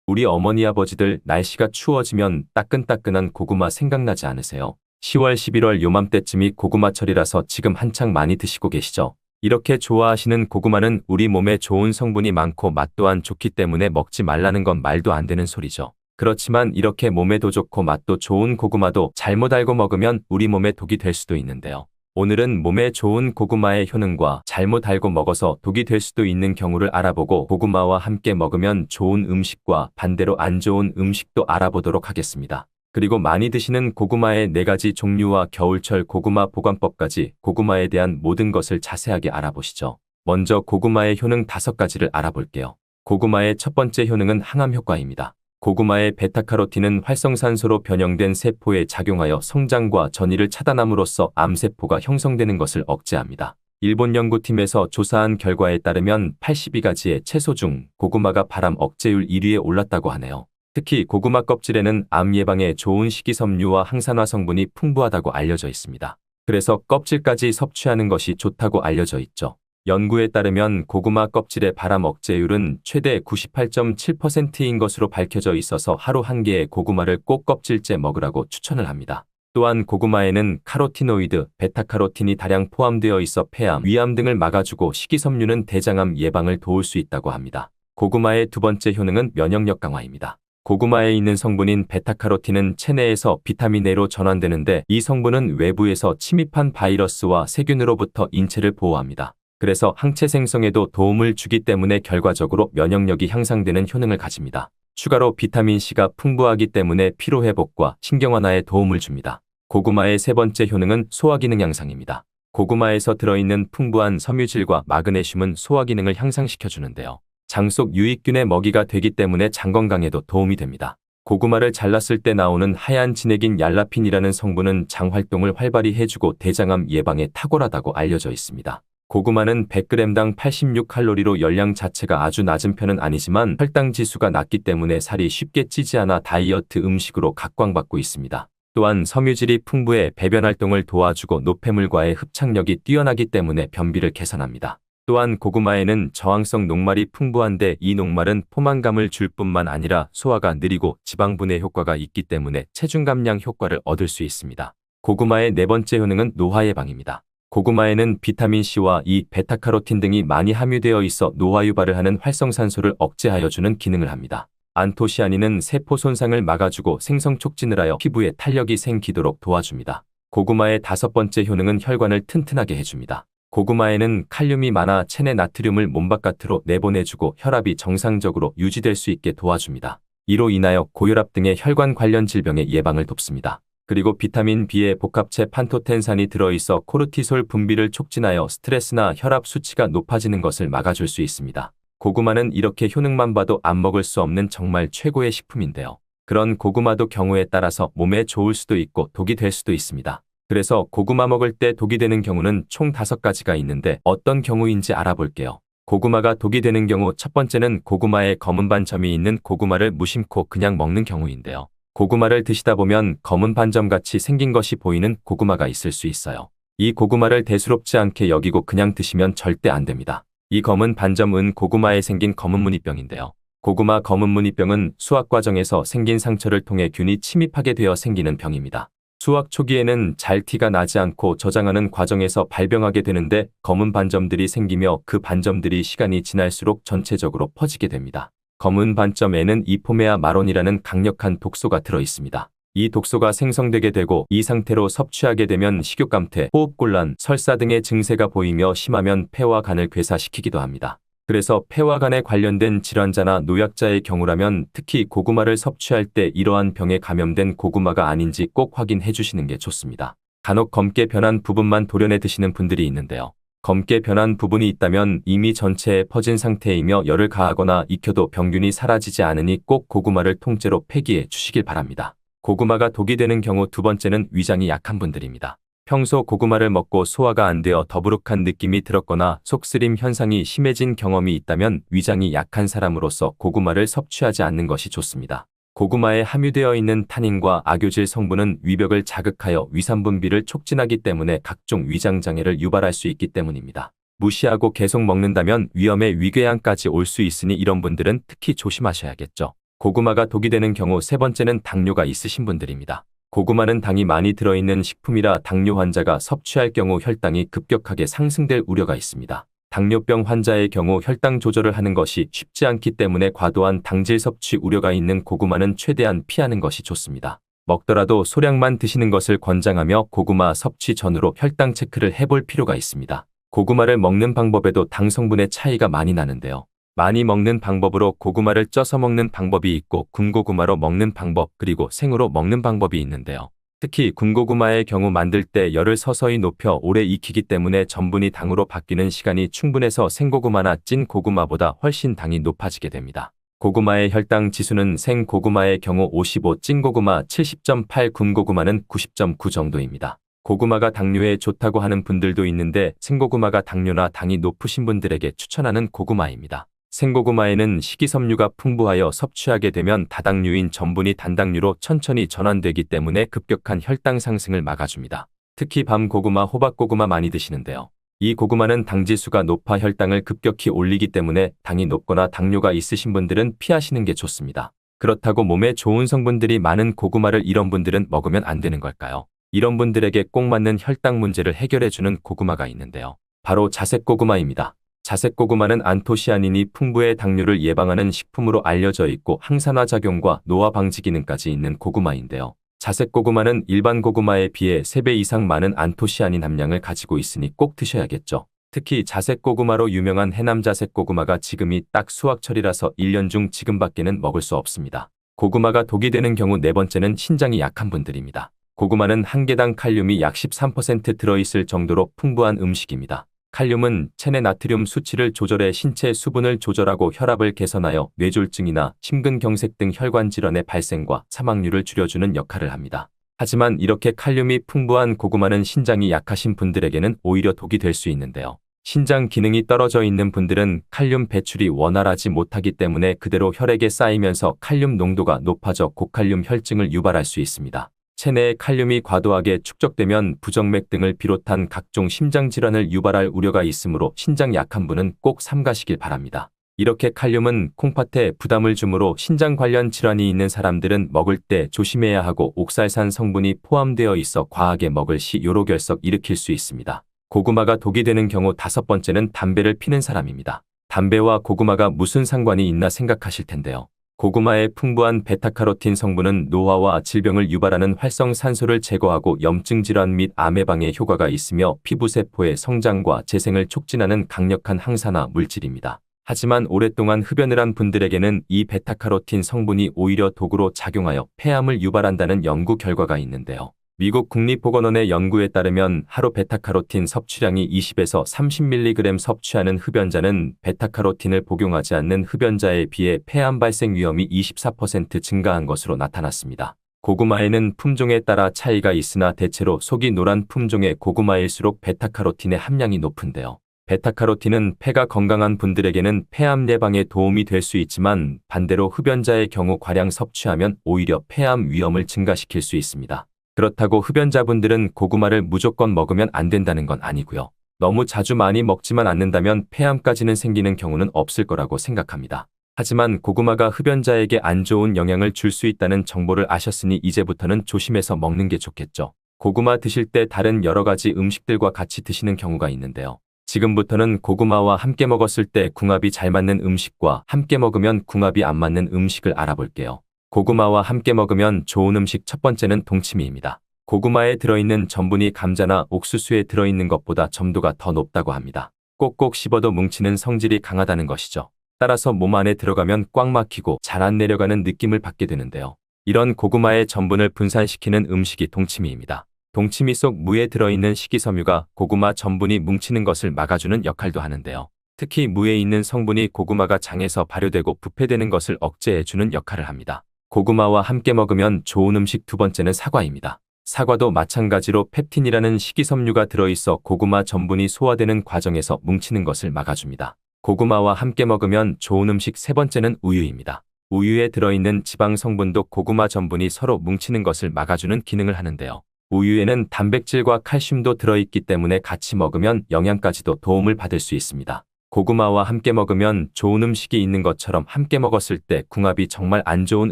우리 어머니 아버지들 날씨가 추워지면 따끈따끈한 고구마 생각나지 않으세요? 10월, 11월 요맘때쯤이 고구마철이라서 지금 한창 많이 드시고 계시죠? 이렇게 좋아하시는 고구마는 우리 몸에 좋은 성분이 많고 맛 또한 좋기 때문에 먹지 말라는 건 말도 안 되는 소리죠. 그렇지만 이렇게 몸에도 좋고 맛도 좋은 고구마도 잘못 알고 먹으면 우리 몸에 독이 될 수도 있는데요. 오늘은 몸에 좋은 고구마의 효능과 잘못 알고 먹어서 독이 될 수도 있는 경우를 알아보고 고구마와 함께 먹으면 좋은 음식과 반대로 안 좋은 음식도 알아보도록 하겠습니다. 그리고 많이 드시는 고구마의 4가지 종류와 겨울철 고구마 보관법까지 고구마에 대한 모든 것을 자세하게 알아보시죠. 먼저 고구마의 효능 5가지를 알아볼게요. 고구마의 첫 번째 효능은 항암 효과입니다. 고구마의 베타카로틴은 활성산소로 변형된 세포에 작용하여 성장과 전이를 차단함으로써 암세포가 형성되는 것을 억제합니다. 일본 연구팀에서 조사한 결과에 따르면 82가지의 채소 중 고구마가 발암 억제율 1위에 올랐다고 하네요. 특히 고구마 껍질에는 암 예방에 좋은 식이섬유와 항산화 성분이 풍부하다고 알려져 있습니다. 그래서 껍질까지 섭취하는 것이 좋다고 알려져 있죠. 연구에 따르면 고구마 껍질의 발암 억제율은 최대 98.7%인 것으로 밝혀져 있어서 하루 한 개의 고구마를 꼭 껍질째 먹으라고 추천을 합니다. 또한 고구마에는 카로티노이드, 베타카로틴이 다량 포함되어 있어 폐암, 위암 등을 막아주고 식이섬유는 대장암 예방을 도울 수 있다고 합니다. 고구마의 두 번째 효능은 면역력 강화입니다. 고구마에 있는 성분인 베타카로틴은 체내에서 비타민 A로 전환되는데 이 성분은 외부에서 침입한 바이러스와 세균으로부터 인체를 보호합니다. 그래서 항체 생성에도 도움을 주기 때문에 결과적으로 면역력이 향상되는 효능을 가집니다. 추가로 비타민C가 풍부하기 때문에 피로회복과 신경완화에 도움을 줍니다. 고구마의 세 번째 효능은 소화기능 향상입니다. 고구마에서 들어있는 풍부한 섬유질과 마그네슘은 소화기능을 향상시켜주는데요. 장 속 유익균의 먹이가 되기 때문에 장 건강에도 도움이 됩니다. 고구마를 잘랐을 때 나오는 하얀 진액인 얄라핀이라는 성분은 장 활동을 활발히 해주고 대장암 예방에 탁월하다고 알려져 있습니다. 고구마는 100g당 86칼로리로 열량 자체가 아주 낮은 편은 아니지만 혈당 지수가 낮기 때문에 살이 쉽게 찌지 않아 다이어트 음식으로 각광받고 있습니다. 또한 섬유질이 풍부해 배변 활동을 도와주고 노폐물과의 흡착력이 뛰어나기 때문에 변비를 개선합니다. 또한 고구마에는 저항성 녹말이 풍부한데 이 녹말은 포만감을 줄 뿐만 아니라 소화가 느리고 지방 분해 효과가 있기 때문에 체중 감량 효과를 얻을 수 있습니다. 고구마의 네 번째 효능은 노화 예방입니다. 고구마에는 비타민C와 E, 베타카로틴 등이 많이 함유되어 있어 노화 유발을 하는 활성산소를 억제하여 주는 기능을 합니다. 안토시아닌은 세포 손상을 막아주고 생성 촉진을 하여 피부에 탄력이 생기도록 도와줍니다. 고구마의 다섯 번째 효능은 혈관을 튼튼하게 해줍니다. 고구마에는 칼륨이 많아 체내 나트륨을 몸 바깥으로 내보내주고 혈압이 정상적으로 유지될 수 있게 도와줍니다. 이로 인하여 고혈압 등의 혈관 관련 질병의 예방을 돕습니다. 그리고 비타민 B의 복합체 판토텐산이 들어있어 코르티솔 분비를 촉진하여 스트레스나 혈압 수치가 높아지는 것을 막아줄 수 있습니다. 고구마는 이렇게 효능만 봐도 안 먹을 수 없는 정말 최고의 식품인데요. 그런 고구마도 경우에 따라서 몸에 좋을 수도 있고 독이 될 수도 있습니다. 그래서 고구마 먹을 때 독이 되는 경우는 총 5가지가 있는데 어떤 경우인지 알아볼게요. 고구마가 독이 되는 경우 첫 번째는 고구마에 검은 반점이 있는 고구마를 무심코 그냥 먹는 경우인데요. 고구마를 드시다 보면 검은 반점같이 생긴 것이 보이는 고구마가 있을 수 있어요. 이 고구마를 대수롭지 않게 여기고 그냥 드시면 절대 안 됩니다. 이 검은 반점은 고구마에 생긴 검은 무늬병인데요. 고구마 검은 무늬병은 수확 과정에서 생긴 상처를 통해 균이 침입하게 되어 생기는 병입니다. 수확 초기에는 잘 티가 나지 않고 저장하는 과정에서 발병하게 되는데 검은 반점들이 생기며 그 반점들이 시간이 지날수록 전체적으로 퍼지게 됩니다. 검은 반점에는 이포메아 마론이라는 강력한 독소가 들어 있습니다. 이 독소가 생성되게 되고 이 상태로 섭취하게 되면 식욕감퇴, 호흡곤란, 설사 등의 증세가 보이며 심하면 폐와 간을 괴사시키기도 합니다. 그래서 폐와 간에 관련된 질환자나 노약자의 경우라면 특히 고구마를 섭취할 때 이러한 병에 감염된 고구마가 아닌지 꼭 확인해 주시는 게 좋습니다. 간혹 검게 변한 부분만 도려내 드시는 분들이 있는데요. 검게 변한 부분이 있다면 이미 전체에 퍼진 상태이며 열을 가하거나 익혀도 병균이 사라지지 않으니 꼭 고구마를 통째로 폐기해 주시길 바랍니다. 고구마가 독이 되는 경우 두 번째는 위장이 약한 분들입니다. 평소 고구마를 먹고 소화가 안 되어 더부룩한 느낌이 들었거나 속쓰림 현상이 심해진 경험이 있다면 위장이 약한 사람으로서 고구마를 섭취하지 않는 것이 좋습니다. 고구마에 함유되어 있는 타닌과 아교질 성분은 위벽을 자극하여 위산 분비를 촉진하기 때문에 각종 위장 장애를 유발할 수 있기 때문입니다. 무시하고 계속 먹는다면 위험의 위궤양까지 올 수 있으니 이런 분들은 특히 조심하셔야겠죠. 고구마가 독이 되는 경우 세 번째는 당뇨가 있으신 분들입니다. 고구마는 당이 많이 들어있는 식품이라 당뇨 환자가 섭취할 경우 혈당이 급격하게 상승될 우려가 있습니다. 당뇨병 환자의 경우 혈당 조절을 하는 것이 쉽지 않기 때문에 과도한 당질 섭취 우려가 있는 고구마는 최대한 피하는 것이 좋습니다. 먹더라도 소량만 드시는 것을 권장하며 고구마 섭취 전후로 혈당 체크를 해볼 필요가 있습니다. 고구마를 먹는 방법에도 당 성분의 차이가 많이 나는데요. 많이 먹는 방법으로 고구마를 쪄서 먹는 방법이 있고 군고구마로 먹는 방법 그리고 생으로 먹는 방법이 있는데요. 특히 군고구마의 경우 만들 때 열을 서서히 높여 오래 익히기 때문에 전분이 당으로 바뀌는 시간이 충분해서 생고구마나 찐 고구마보다 훨씬 당이 높아지게 됩니다. 고구마의 혈당 지수는 생고구마의 경우 55, 찐고구마 70.8, 군고구마는 90.9 정도입니다. 고구마가 당뇨에 좋다고 하는 분들도 있는데 생고구마가 당뇨나 당이 높으신 분들에게 추천하는 고구마입니다. 생고구마에는 식이섬유가 풍부하여 섭취하게 되면 다당류인 전분이 단당류로 천천히 전환되기 때문에 급격한 혈당 상승을 막아줍니다. 특히 밤고구마, 호박고구마 많이 드시는데요. 이 고구마는 당지수가 높아 혈당을 급격히 올리기 때문에 당이 높거나 당뇨가 있으신 분들은 피하시는 게 좋습니다. 그렇다고 몸에 좋은 성분들이 많은 고구마를 이런 분들은 먹으면 안 되는 걸까요? 이런 분들에게 꼭 맞는 혈당 문제를 해결해주는 고구마가 있는데요. 바로 자색고구마입니다. 자색고구마는 안토시아닌이 풍부해 당뇨를 예방하는 식품으로 알려져 있고 항산화 작용과 노화 방지 기능까지 있는 고구마인데요. 자색고구마는 일반 고구마에 비해 3배 이상 많은 안토시아닌 함량을 가지고 있으니 꼭 드셔야겠죠. 특히 자색고구마로 유명한 해남 자색고구마가 지금이 딱 수확철이라서 1년 중 지금밖에는 먹을 수 없습니다. 고구마가 독이 되는 경우 네 번째는 신장이 약한 분들입니다. 고구마는 한 개당 칼륨이 약 13% 들어있을 정도로 풍부한 음식입니다. 칼륨은 체내 나트륨 수치를 조절해 신체 수분을 조절하고 혈압을 개선하여 뇌졸중이나 심근경색 등 혈관 질환의 발생과 사망률을 줄여주는 역할을 합니다. 하지만 이렇게 칼륨이 풍부한 고구마는 신장이 약하신 분들에게는 오히려 독이 될 수 있는데요. 신장 기능이 떨어져 있는 분들은 칼륨 배출이 원활하지 못하기 때문에 그대로 혈액에 쌓이면서 칼륨 농도가 높아져 고칼륨 혈증을 유발할 수 있습니다. 체내에 칼륨이 과도하게 축적되면 부정맥 등을 비롯한 각종 심장질환을 유발할 우려가 있으므로 신장 약한 분은 꼭 삼가시길 바랍니다. 이렇게 칼륨은 콩팥에 부담을 주므로 신장 관련 질환이 있는 사람들은 먹을 때 조심해야 하고 옥살산 성분이 포함되어 있어 과하게 먹을 시 요로결석 일으킬 수 있습니다. 고구마가 독이 되는 경우 다섯 번째는 담배를 피는 사람입니다. 담배와 고구마가 무슨 상관이 있나 생각하실 텐데요. 고구마의 풍부한 베타카로틴 성분은 노화와 질병을 유발하는 활성산소를 제거하고 염증 질환 및 암 예방에 효과가 있으며 피부세포의 성장과 재생을 촉진하는 강력한 항산화 물질입니다. 하지만 오랫동안 흡연을 한 분들에게는 이 베타카로틴 성분이 오히려 독으로 작용하여 폐암을 유발한다는 연구 결과가 있는데요. 미국 국립보건원의 연구에 따르면 하루 베타카로틴 섭취량이 20에서 30mg 섭취하는 흡연자는 베타카로틴을 복용하지 않는 흡연자에 비해 폐암 발생 위험이 24% 증가한 것으로 나타났습니다. 고구마에는 품종에 따라 차이가 있으나 대체로 속이 노란 품종의 고구마일수록 베타카로틴의 함량이 높은데요. 베타카로틴은 폐가 건강한 분들에게는 폐암 예방에 도움이 될 수 있지만 반대로 흡연자의 경우 과량 섭취하면 오히려 폐암 위험을 증가시킬 수 있습니다. 그렇다고 흡연자분들은 고구마를 무조건 먹으면 안 된다는 건 아니고요. 너무 자주 많이 먹지만 않는다면 폐암까지는 생기는 경우는 없을 거라고 생각합니다. 하지만 고구마가 흡연자에게 안 좋은 영향을 줄 수 있다는 정보를 아셨으니 이제부터는 조심해서 먹는 게 좋겠죠. 고구마 드실 때 다른 여러 가지 음식들과 같이 드시는 경우가 있는데요. 지금부터는 고구마와 함께 먹었을 때 궁합이 잘 맞는 음식과 함께 먹으면 궁합이 안 맞는 음식을 알아볼게요. 고구마와 함께 먹으면 좋은 음식 첫 번째는 동치미입니다. 고구마에 들어있는 전분이 감자나 옥수수에 들어있는 것보다 점도가 더 높다고 합니다. 꼭꼭 씹어도 뭉치는 성질이 강하다는 것이죠. 따라서 몸 안에 들어가면 꽉 막히고 잘 안 내려가는 느낌을 받게 되는데요. 이런 고구마의 전분을 분산시키는 음식이 동치미입니다. 동치미 속 무에 들어있는 식이섬유가 고구마 전분이 뭉치는 것을 막아주는 역할도 하는데요. 특히 무에 있는 성분이 고구마가 장에서 발효되고 부패되는 것을 억제해주는 역할을 합니다. 고구마와 함께 먹으면 좋은 음식 두 번째는 사과입니다. 사과도 마찬가지로 펩틴이라는 식이섬유가 들어있어 고구마 전분이 소화되는 과정에서 뭉치는 것을 막아줍니다. 고구마와 함께 먹으면 좋은 음식 세 번째는 우유입니다. 우유에 들어있는 지방 성분도 고구마 전분이 서로 뭉치는 것을 막아주는 기능을 하는데요. 우유에는 단백질과 칼슘도 들어있기 때문에 같이 먹으면 영양까지도 도움을 받을 수 있습니다. 고구마와 함께 먹으면 좋은 음식이 있는 것처럼 함께 먹었을 때 궁합이 정말 안 좋은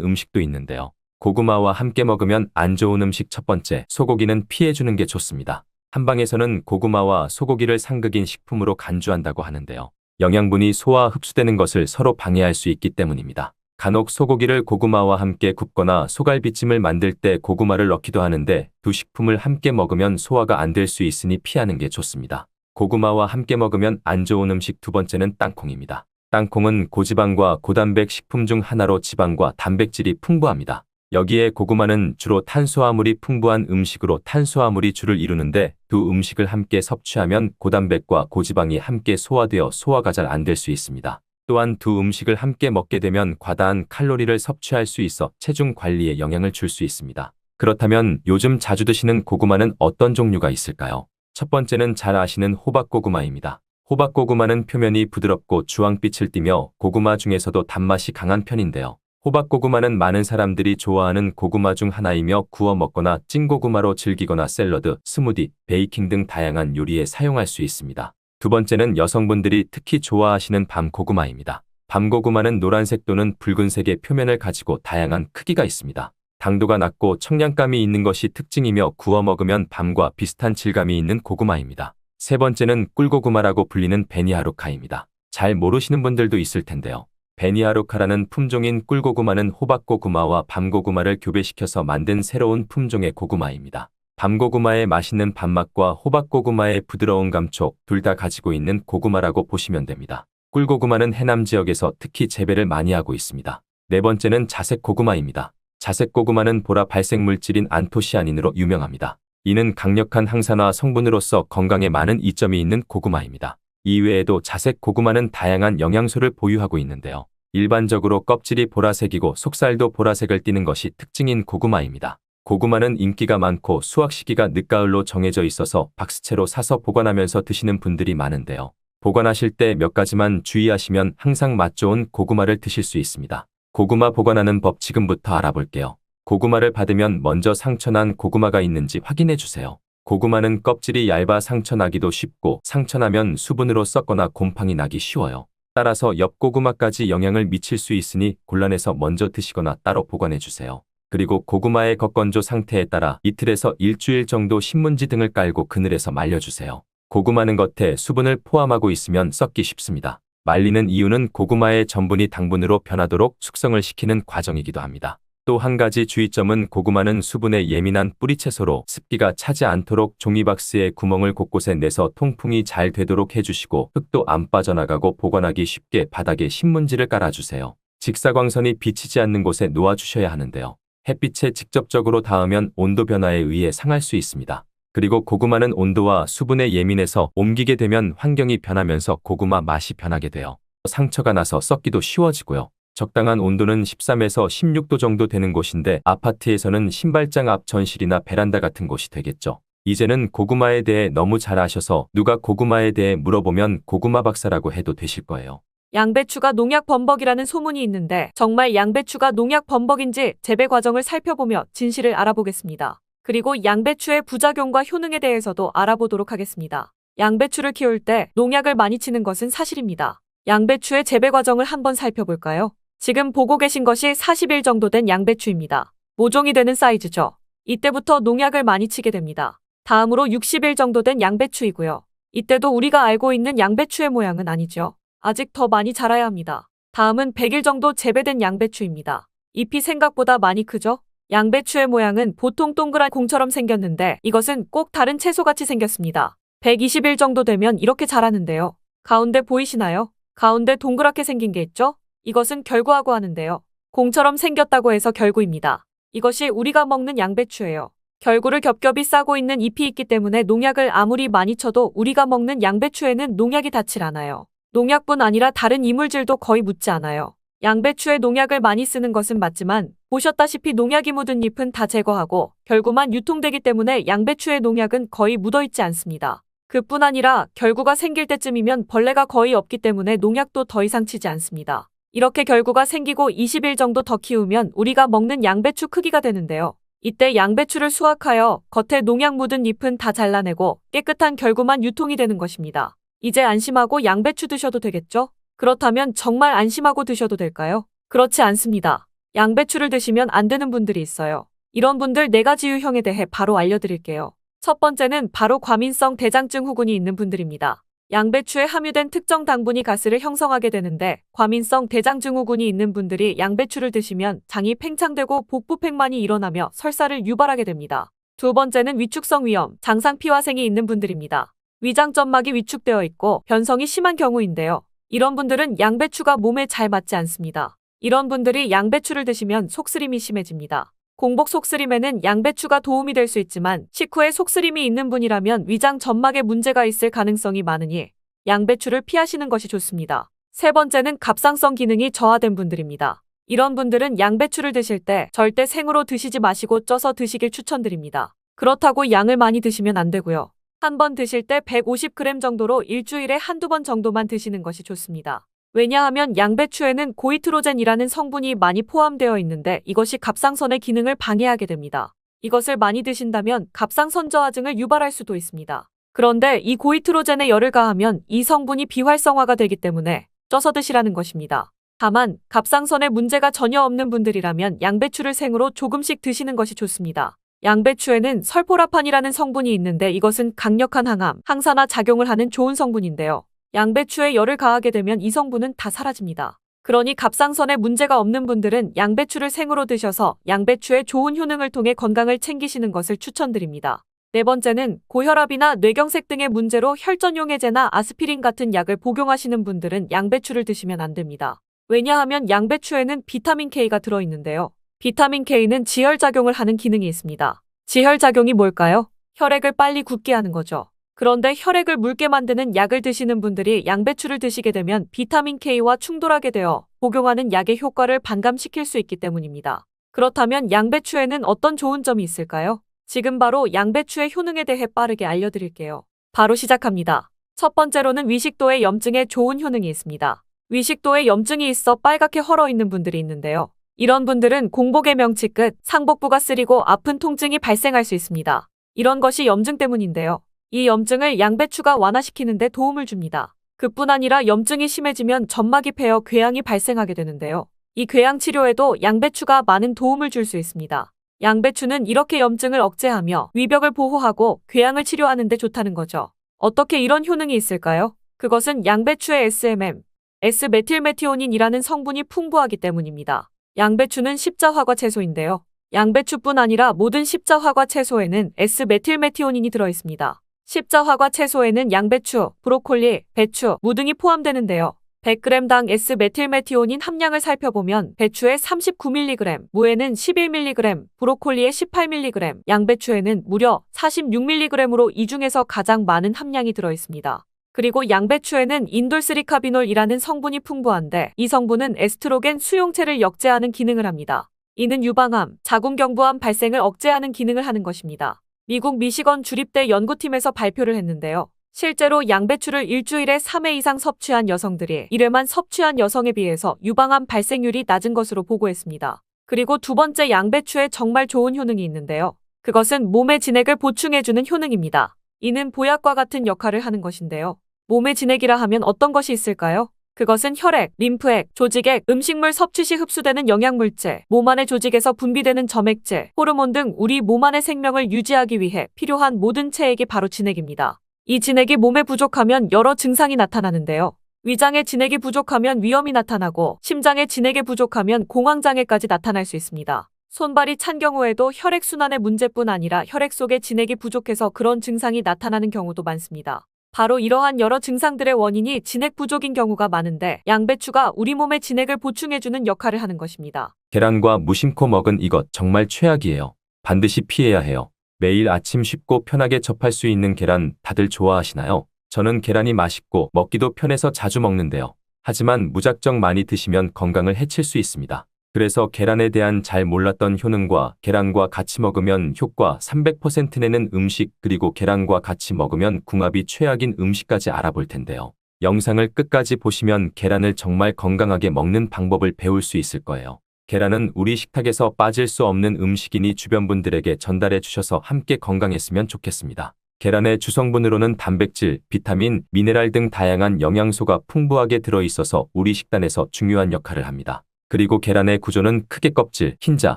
음식도 있는데요. 고구마와 함께 먹으면 안 좋은 음식 첫 번째, 소고기는 피해주는 게 좋습니다. 한방에서는 고구마와 소고기를 상극인 식품으로 간주한다고 하는데요. 영양분이 소화 흡수되는 것을 서로 방해할 수 있기 때문입니다. 간혹 소고기를 고구마와 함께 굽거나 소갈비찜을 만들 때 고구마를 넣기도 하는데 두 식품을 함께 먹으면 소화가 안 될 수 있으니 피하는 게 좋습니다. 고구마와 함께 먹으면 안 좋은 음식 두 번째는 땅콩입니다. 땅콩은 고지방과 고단백 식품 중 하나로 지방과 단백질이 풍부합니다. 여기에 고구마는 주로 탄수화물이 풍부한 음식으로 탄수화물이 주를 이루는데 두 음식을 함께 섭취하면 고단백과 고지방이 함께 소화되어 소화가 잘 안 될 수 있습니다. 또한 두 음식을 함께 먹게 되면 과다한 칼로리를 섭취할 수 있어 체중 관리에 영향을 줄 수 있습니다. 그렇다면 요즘 자주 드시는 고구마는 어떤 종류가 있을까요? 첫 번째는 잘 아시는 호박고구마입니다. 호박고구마는 표면이 부드럽고 주황빛을 띠며 고구마 중에서도 단맛이 강한 편인데요. 호박고구마는 많은 사람들이 좋아하는 고구마 중 하나이며 구워 먹거나 찐고구마로 즐기거나 샐러드, 스무디, 베이킹 등 다양한 요리에 사용할 수 있습니다. 두 번째는 여성분들이 특히 좋아하시는 밤고구마입니다. 밤고구마는 노란색 또는 붉은색의 표면을 가지고 다양한 크기가 있습니다. 당도가 낮고 청량감이 있는 것이 특징이며 구워 먹으면 밤과 비슷한 질감이 있는 고구마입니다. 세 번째는 꿀고구마라고 불리는 베니하루카입니다. 잘 모르시는 분들도 있을 텐데요. 베니하루카라는 품종인 꿀고구마는 호박고구마와 밤고구마를 교배시켜서 만든 새로운 품종의 고구마입니다. 밤고구마의 맛있는 밥맛과 호박고구마의 부드러운 감촉 둘 다 가지고 있는 고구마라고 보시면 됩니다. 꿀고구마는 해남 지역에서 특히 재배를 많이 하고 있습니다. 네 번째는 자색고구마입니다. 자색고구마는 보라 발색 물질인 안토시아닌으로 유명합니다. 이는 강력한 항산화 성분으로서 건강에 많은 이점이 있는 고구마입니다. 이외에도 자색고구마는 다양한 영양소를 보유하고 있는데요. 일반적으로 껍질이 보라색이고 속살도 보라색을 띠는 것이 특징인 고구마입니다. 고구마는 인기가 많고 수확 시기가 늦가을로 정해져 있어서 박스채로 사서 보관하면서 드시는 분들이 많은데요. 보관하실 때 몇 가지만 주의하시면 항상 맛 좋은 고구마를 드실 수 있습니다. 고구마 보관하는 법 지금부터 알아볼게요. 고구마를 받으면 먼저 상처난 고구마가 있는지 확인해 주세요. 고구마는 껍질이 얇아 상처나기도 쉽고 상처나면 수분으로 썩거나 곰팡이 나기 쉬워요. 따라서 옆 고구마까지 영향을 미칠 수 있으니 곤란해서 먼저 드시거나 따로 보관해 주세요. 그리고 고구마의 겉건조 상태에 따라 이틀에서 일주일 정도 신문지 등을 깔고 그늘에서 말려주세요. 고구마는 겉에 수분을 포함하고 있으면 썩기 쉽습니다. 말리는 이유는 고구마의 전분이 당분으로 변하도록 숙성을 시키는 과정이기도 합니다. 또 한 가지 주의점은 고구마는 수분에 예민한 뿌리채소로 습기가 차지 않도록 종이박스에 구멍을 곳곳에 내서 통풍이 잘 되도록 해주시고 흙도 안 빠져나가고 보관하기 쉽게 바닥에 신문지를 깔아주세요. 직사광선이 비치지 않는 곳에 놓아주셔야 하는데요. 햇빛에 직접적으로 닿으면 온도 변화에 의해 상할 수 있습니다. 그리고 고구마는 온도와 수분에 예민해서 옮기게 되면 환경이 변하면서 고구마 맛이 변하게 돼요. 상처가 나서 썩기도 쉬워지고요. 적당한 온도는 13에서 16도 정도 되는 곳인데 아파트에서는 신발장 앞 전실이나 베란다 같은 곳이 되겠죠. 이제는 고구마에 대해 너무 잘 아셔서 누가 고구마에 대해 물어보면 고구마 박사라고 해도 되실 거예요. 양배추가 농약 범벅이라는 소문이 있는데 정말 양배추가 농약 범벅인지 재배 과정을 살펴보며 진실을 알아보겠습니다. 그리고 양배추의 부작용과 효능에 대해서도 알아보도록 하겠습니다. 양배추를 키울 때 농약을 많이 치는 것은 사실입니다. 양배추의 재배 과정을 한번 살펴볼까요? 지금 보고 계신 것이 40일 정도 된 양배추입니다. 모종이 되는 사이즈죠. 이때부터 농약을 많이 치게 됩니다. 다음으로 60일 정도 된 양배추이고요. 이때도 우리가 알고 있는 양배추의 모양은 아니죠. 아직 더 많이 자라야 합니다. 다음은 100일 정도 재배된 양배추입니다. 잎이 생각보다 많이 크죠? 양배추의 모양은 보통 동그란 공처럼 생겼는데 이것은 꼭 다른 채소같이 생겼습니다. 120일 정도 되면 이렇게 자라는데요. 가운데 보이시나요? 가운데 동그랗게 생긴 게 있죠? 이것은 결구하고 하는데요. 공처럼 생겼다고 해서 결구입니다. 이것이 우리가 먹는 양배추예요. 결구를 겹겹이 싸고 있는 잎이 있기 때문에 농약을 아무리 많이 쳐도 우리가 먹는 양배추에는 농약이 닿질 않아요. 농약뿐 아니라 다른 이물질도 거의 묻지 않아요. 양배추에 농약을 많이 쓰는 것은 맞지만 보셨다시피 농약이 묻은 잎은 다 제거하고 결구만 유통되기 때문에 양배추의 농약은 거의 묻어있지 않습니다. 그뿐 아니라 결구가 생길 때쯤이면 벌레가 거의 없기 때문에 농약도 더 이상 치지 않습니다. 이렇게 결구가 생기고 20일 정도 더 키우면 우리가 먹는 양배추 크기가 되는데요. 이때 양배추를 수확하여 겉에 농약 묻은 잎은 다 잘라내고 깨끗한 결구만 유통이 되는 것입니다. 이제 안심하고 양배추 드셔도 되겠죠? 그렇다면 정말 안심하고 드셔도 될까요? 그렇지 않습니다. 양배추를 드시면 안 되는 분들이 있어요. 이런 분들 4가지 유형에 대해 바로 알려드릴게요. 첫 번째는 바로 과민성 대장증 후군이 있는 분들입니다. 양배추에 함유된 특정 당분이 가스를 형성하게 되는데 과민성 대장증 후군이 있는 분들이 양배추를 드시면 장이 팽창되고 복부팽만이 일어나며 설사를 유발하게 됩니다. 두 번째는 위축성 위염, 장상피화생이 있는 분들입니다. 위장점막이 위축되어 있고 변성이 심한 경우인데요. 이런 분들은 양배추가 몸에 잘 맞지 않습니다. 이런 분들이 양배추를 드시면 속쓰림이 심해집니다. 공복 속쓰림에는 양배추가 도움이 될 수 있지만 식후에 속쓰림이 있는 분이라면 위장 점막에 문제가 있을 가능성이 많으니 양배추를 피하시는 것이 좋습니다. 세 번째는 갑상선 기능이 저하된 분들입니다. 이런 분들은 양배추를 드실 때 절대 생으로 드시지 마시고 쪄서 드시길 추천드립니다. 그렇다고 양을 많이 드시면 안 되고요. 한 번 드실 때 150g 정도로 일주일에 한두 번 정도만 드시는 것이 좋습니다. 왜냐하면 양배추에는 고이트로젠이라는 성분이 많이 포함되어 있는데 이것이 갑상선의 기능을 방해하게 됩니다. 이것을 많이 드신다면 갑상선 저하증을 유발할 수도 있습니다. 그런데 이 고이트로젠에 열을 가하면 이 성분이 비활성화가 되기 때문에 쪄서 드시라는 것입니다. 다만 갑상선에 문제가 전혀 없는 분들이라면 양배추를 생으로 조금씩 드시는 것이 좋습니다. 양배추에는 설포라판이라는 성분이 있는데 이것은 강력한 항암, 항산화 작용을 하는 좋은 성분인데요. 양배추에 열을 가하게 되면 이 성분은 다 사라집니다. 그러니 갑상선에 문제가 없는 분들은 양배추를 생으로 드셔서 양배추의 좋은 효능을 통해 건강을 챙기시는 것을 추천드립니다. 네 번째는 고혈압이나 뇌경색 등의 문제로 혈전용해제나 아스피린 같은 약을 복용하시는 분들은 양배추를 드시면 안 됩니다. 왜냐하면 양배추에는 비타민 K가 들어있는데요. 비타민 K는 지혈작용을 하는 기능이 있습니다. 지혈작용이 뭘까요? 혈액을 빨리 굳게 하는 거죠. 그런데 혈액을 묽게 만드는 약을 드시는 분들이 양배추를 드시게 되면 비타민 K와 충돌하게 되어 복용하는 약의 효과를 반감시킬 수 있기 때문입니다. 그렇다면 양배추에는 어떤 좋은 점이 있을까요? 지금 바로 양배추의 효능에 대해 빠르게 알려드릴게요. 바로 시작합니다. 첫 번째로는 위식도의 염증에 좋은 효능이 있습니다. 위식도에 염증이 있어 빨갛게 헐어 있는 분들이 있는데요. 이런 분들은 공복의 명치 끝, 상복부가 쓰리고 아픈 통증이 발생할 수 있습니다. 이런 것이 염증 때문인데요. 이 염증을 양배추가 완화시키는 데 도움을 줍니다. 그뿐 아니라 염증이 심해지면 점막이 패여 궤양이 발생하게 되는데요. 이 궤양 치료에도 양배추가 많은 도움을 줄 수 있습니다. 양배추는 이렇게 염증을 억제하며 위벽을 보호하고 궤양을 치료하는 데 좋다는 거죠. 어떻게 이런 효능이 있을까요? 그것은 양배추의 SMM, S메틸메티오닌이라는 성분이 풍부하기 때문입니다. 양배추는 십자화과 채소인데요. 양배추뿐 아니라 모든 십자화과 채소에는 S메틸메티오닌이 들어있습니다. 십자화과 채소에는 양배추, 브로콜리, 배추, 무 등이 포함되는데요. 100g당 S메틸메티오닌 함량을 살펴보면 배추에 39mg, 무에는 11mg, 브로콜리에 18mg, 양배추에는 무려 46mg으로 이 중에서 가장 많은 함량이 들어있습니다. 그리고 양배추에는 인돌스리카비놀이라는 성분이 풍부한데 이 성분은 에스트로겐 수용체를 역제하는 기능을 합니다. 이는 유방암, 자궁경부암 발생을 억제하는 기능을 하는 것입니다. 미국 미시건 주립대 연구팀에서 발표를 했는데요. 실제로 양배추를 일주일에 3회 이상 섭취한 여성들이 1회만 섭취한 여성에 비해서 유방암 발생률이 낮은 것으로 보고했습니다. 그리고 두 번째 양배추에 정말 좋은 효능이 있는데요. 그것은 몸의 진액을 보충해주는 효능입니다. 이는 보약과 같은 역할을 하는 것인데요. 몸의 진액이라 하면 어떤 것이 있을까요? 그것은 혈액, 림프액, 조직액, 음식물 섭취 시 흡수되는 영양물질, 몸 안의 조직에서 분비되는 점액질, 호르몬 등 우리 몸 안의 생명을 유지하기 위해 필요한 모든 체액이 바로 진액입니다. 이 진액이 몸에 부족하면 여러 증상이 나타나는데요. 위장에 진액이 부족하면 위염이 나타나고 심장에 진액이 부족하면 공황장애까지 나타날 수 있습니다. 손발이 찬 경우에도 혈액순환의 문제뿐 아니라 혈액 속에 진액이 부족해서 그런 증상이 나타나는 경우도 많습니다. 바로 이러한 여러 증상들의 원인이 진액 부족인 경우가 많은데 양배추가 우리 몸에 진액을 보충해주는 역할을 하는 것입니다. 계란과 무심코 먹은 이것 정말 최악이에요. 반드시 피해야 해요. 매일 아침 쉽고 편하게 접할 수 있는 계란 다들 좋아하시나요? 저는 계란이 맛있고 먹기도 편해서 자주 먹는데요. 하지만 무작정 많이 드시면 건강을 해칠 수 있습니다. 그래서 계란에 대한 잘 몰랐던 효능과 계란과 같이 먹으면 효과 300% 내는 음식 그리고 계란과 같이 먹으면 궁합이 최악인 음식까지 알아볼 텐데요. 영상을 끝까지 보시면 계란을 정말 건강하게 먹는 방법을 배울 수 있을 거예요. 계란은 우리 식탁에서 빠질 수 없는 음식이니 주변 분들에게 전달해 주셔서 함께 건강했으면 좋겠습니다. 계란의 주성분으로는 단백질, 비타민, 미네랄 등 다양한 영양소가 풍부하게 들어있어서 우리 식단에서 중요한 역할을 합니다. 그리고 계란의 구조는 크게 껍질, 흰자,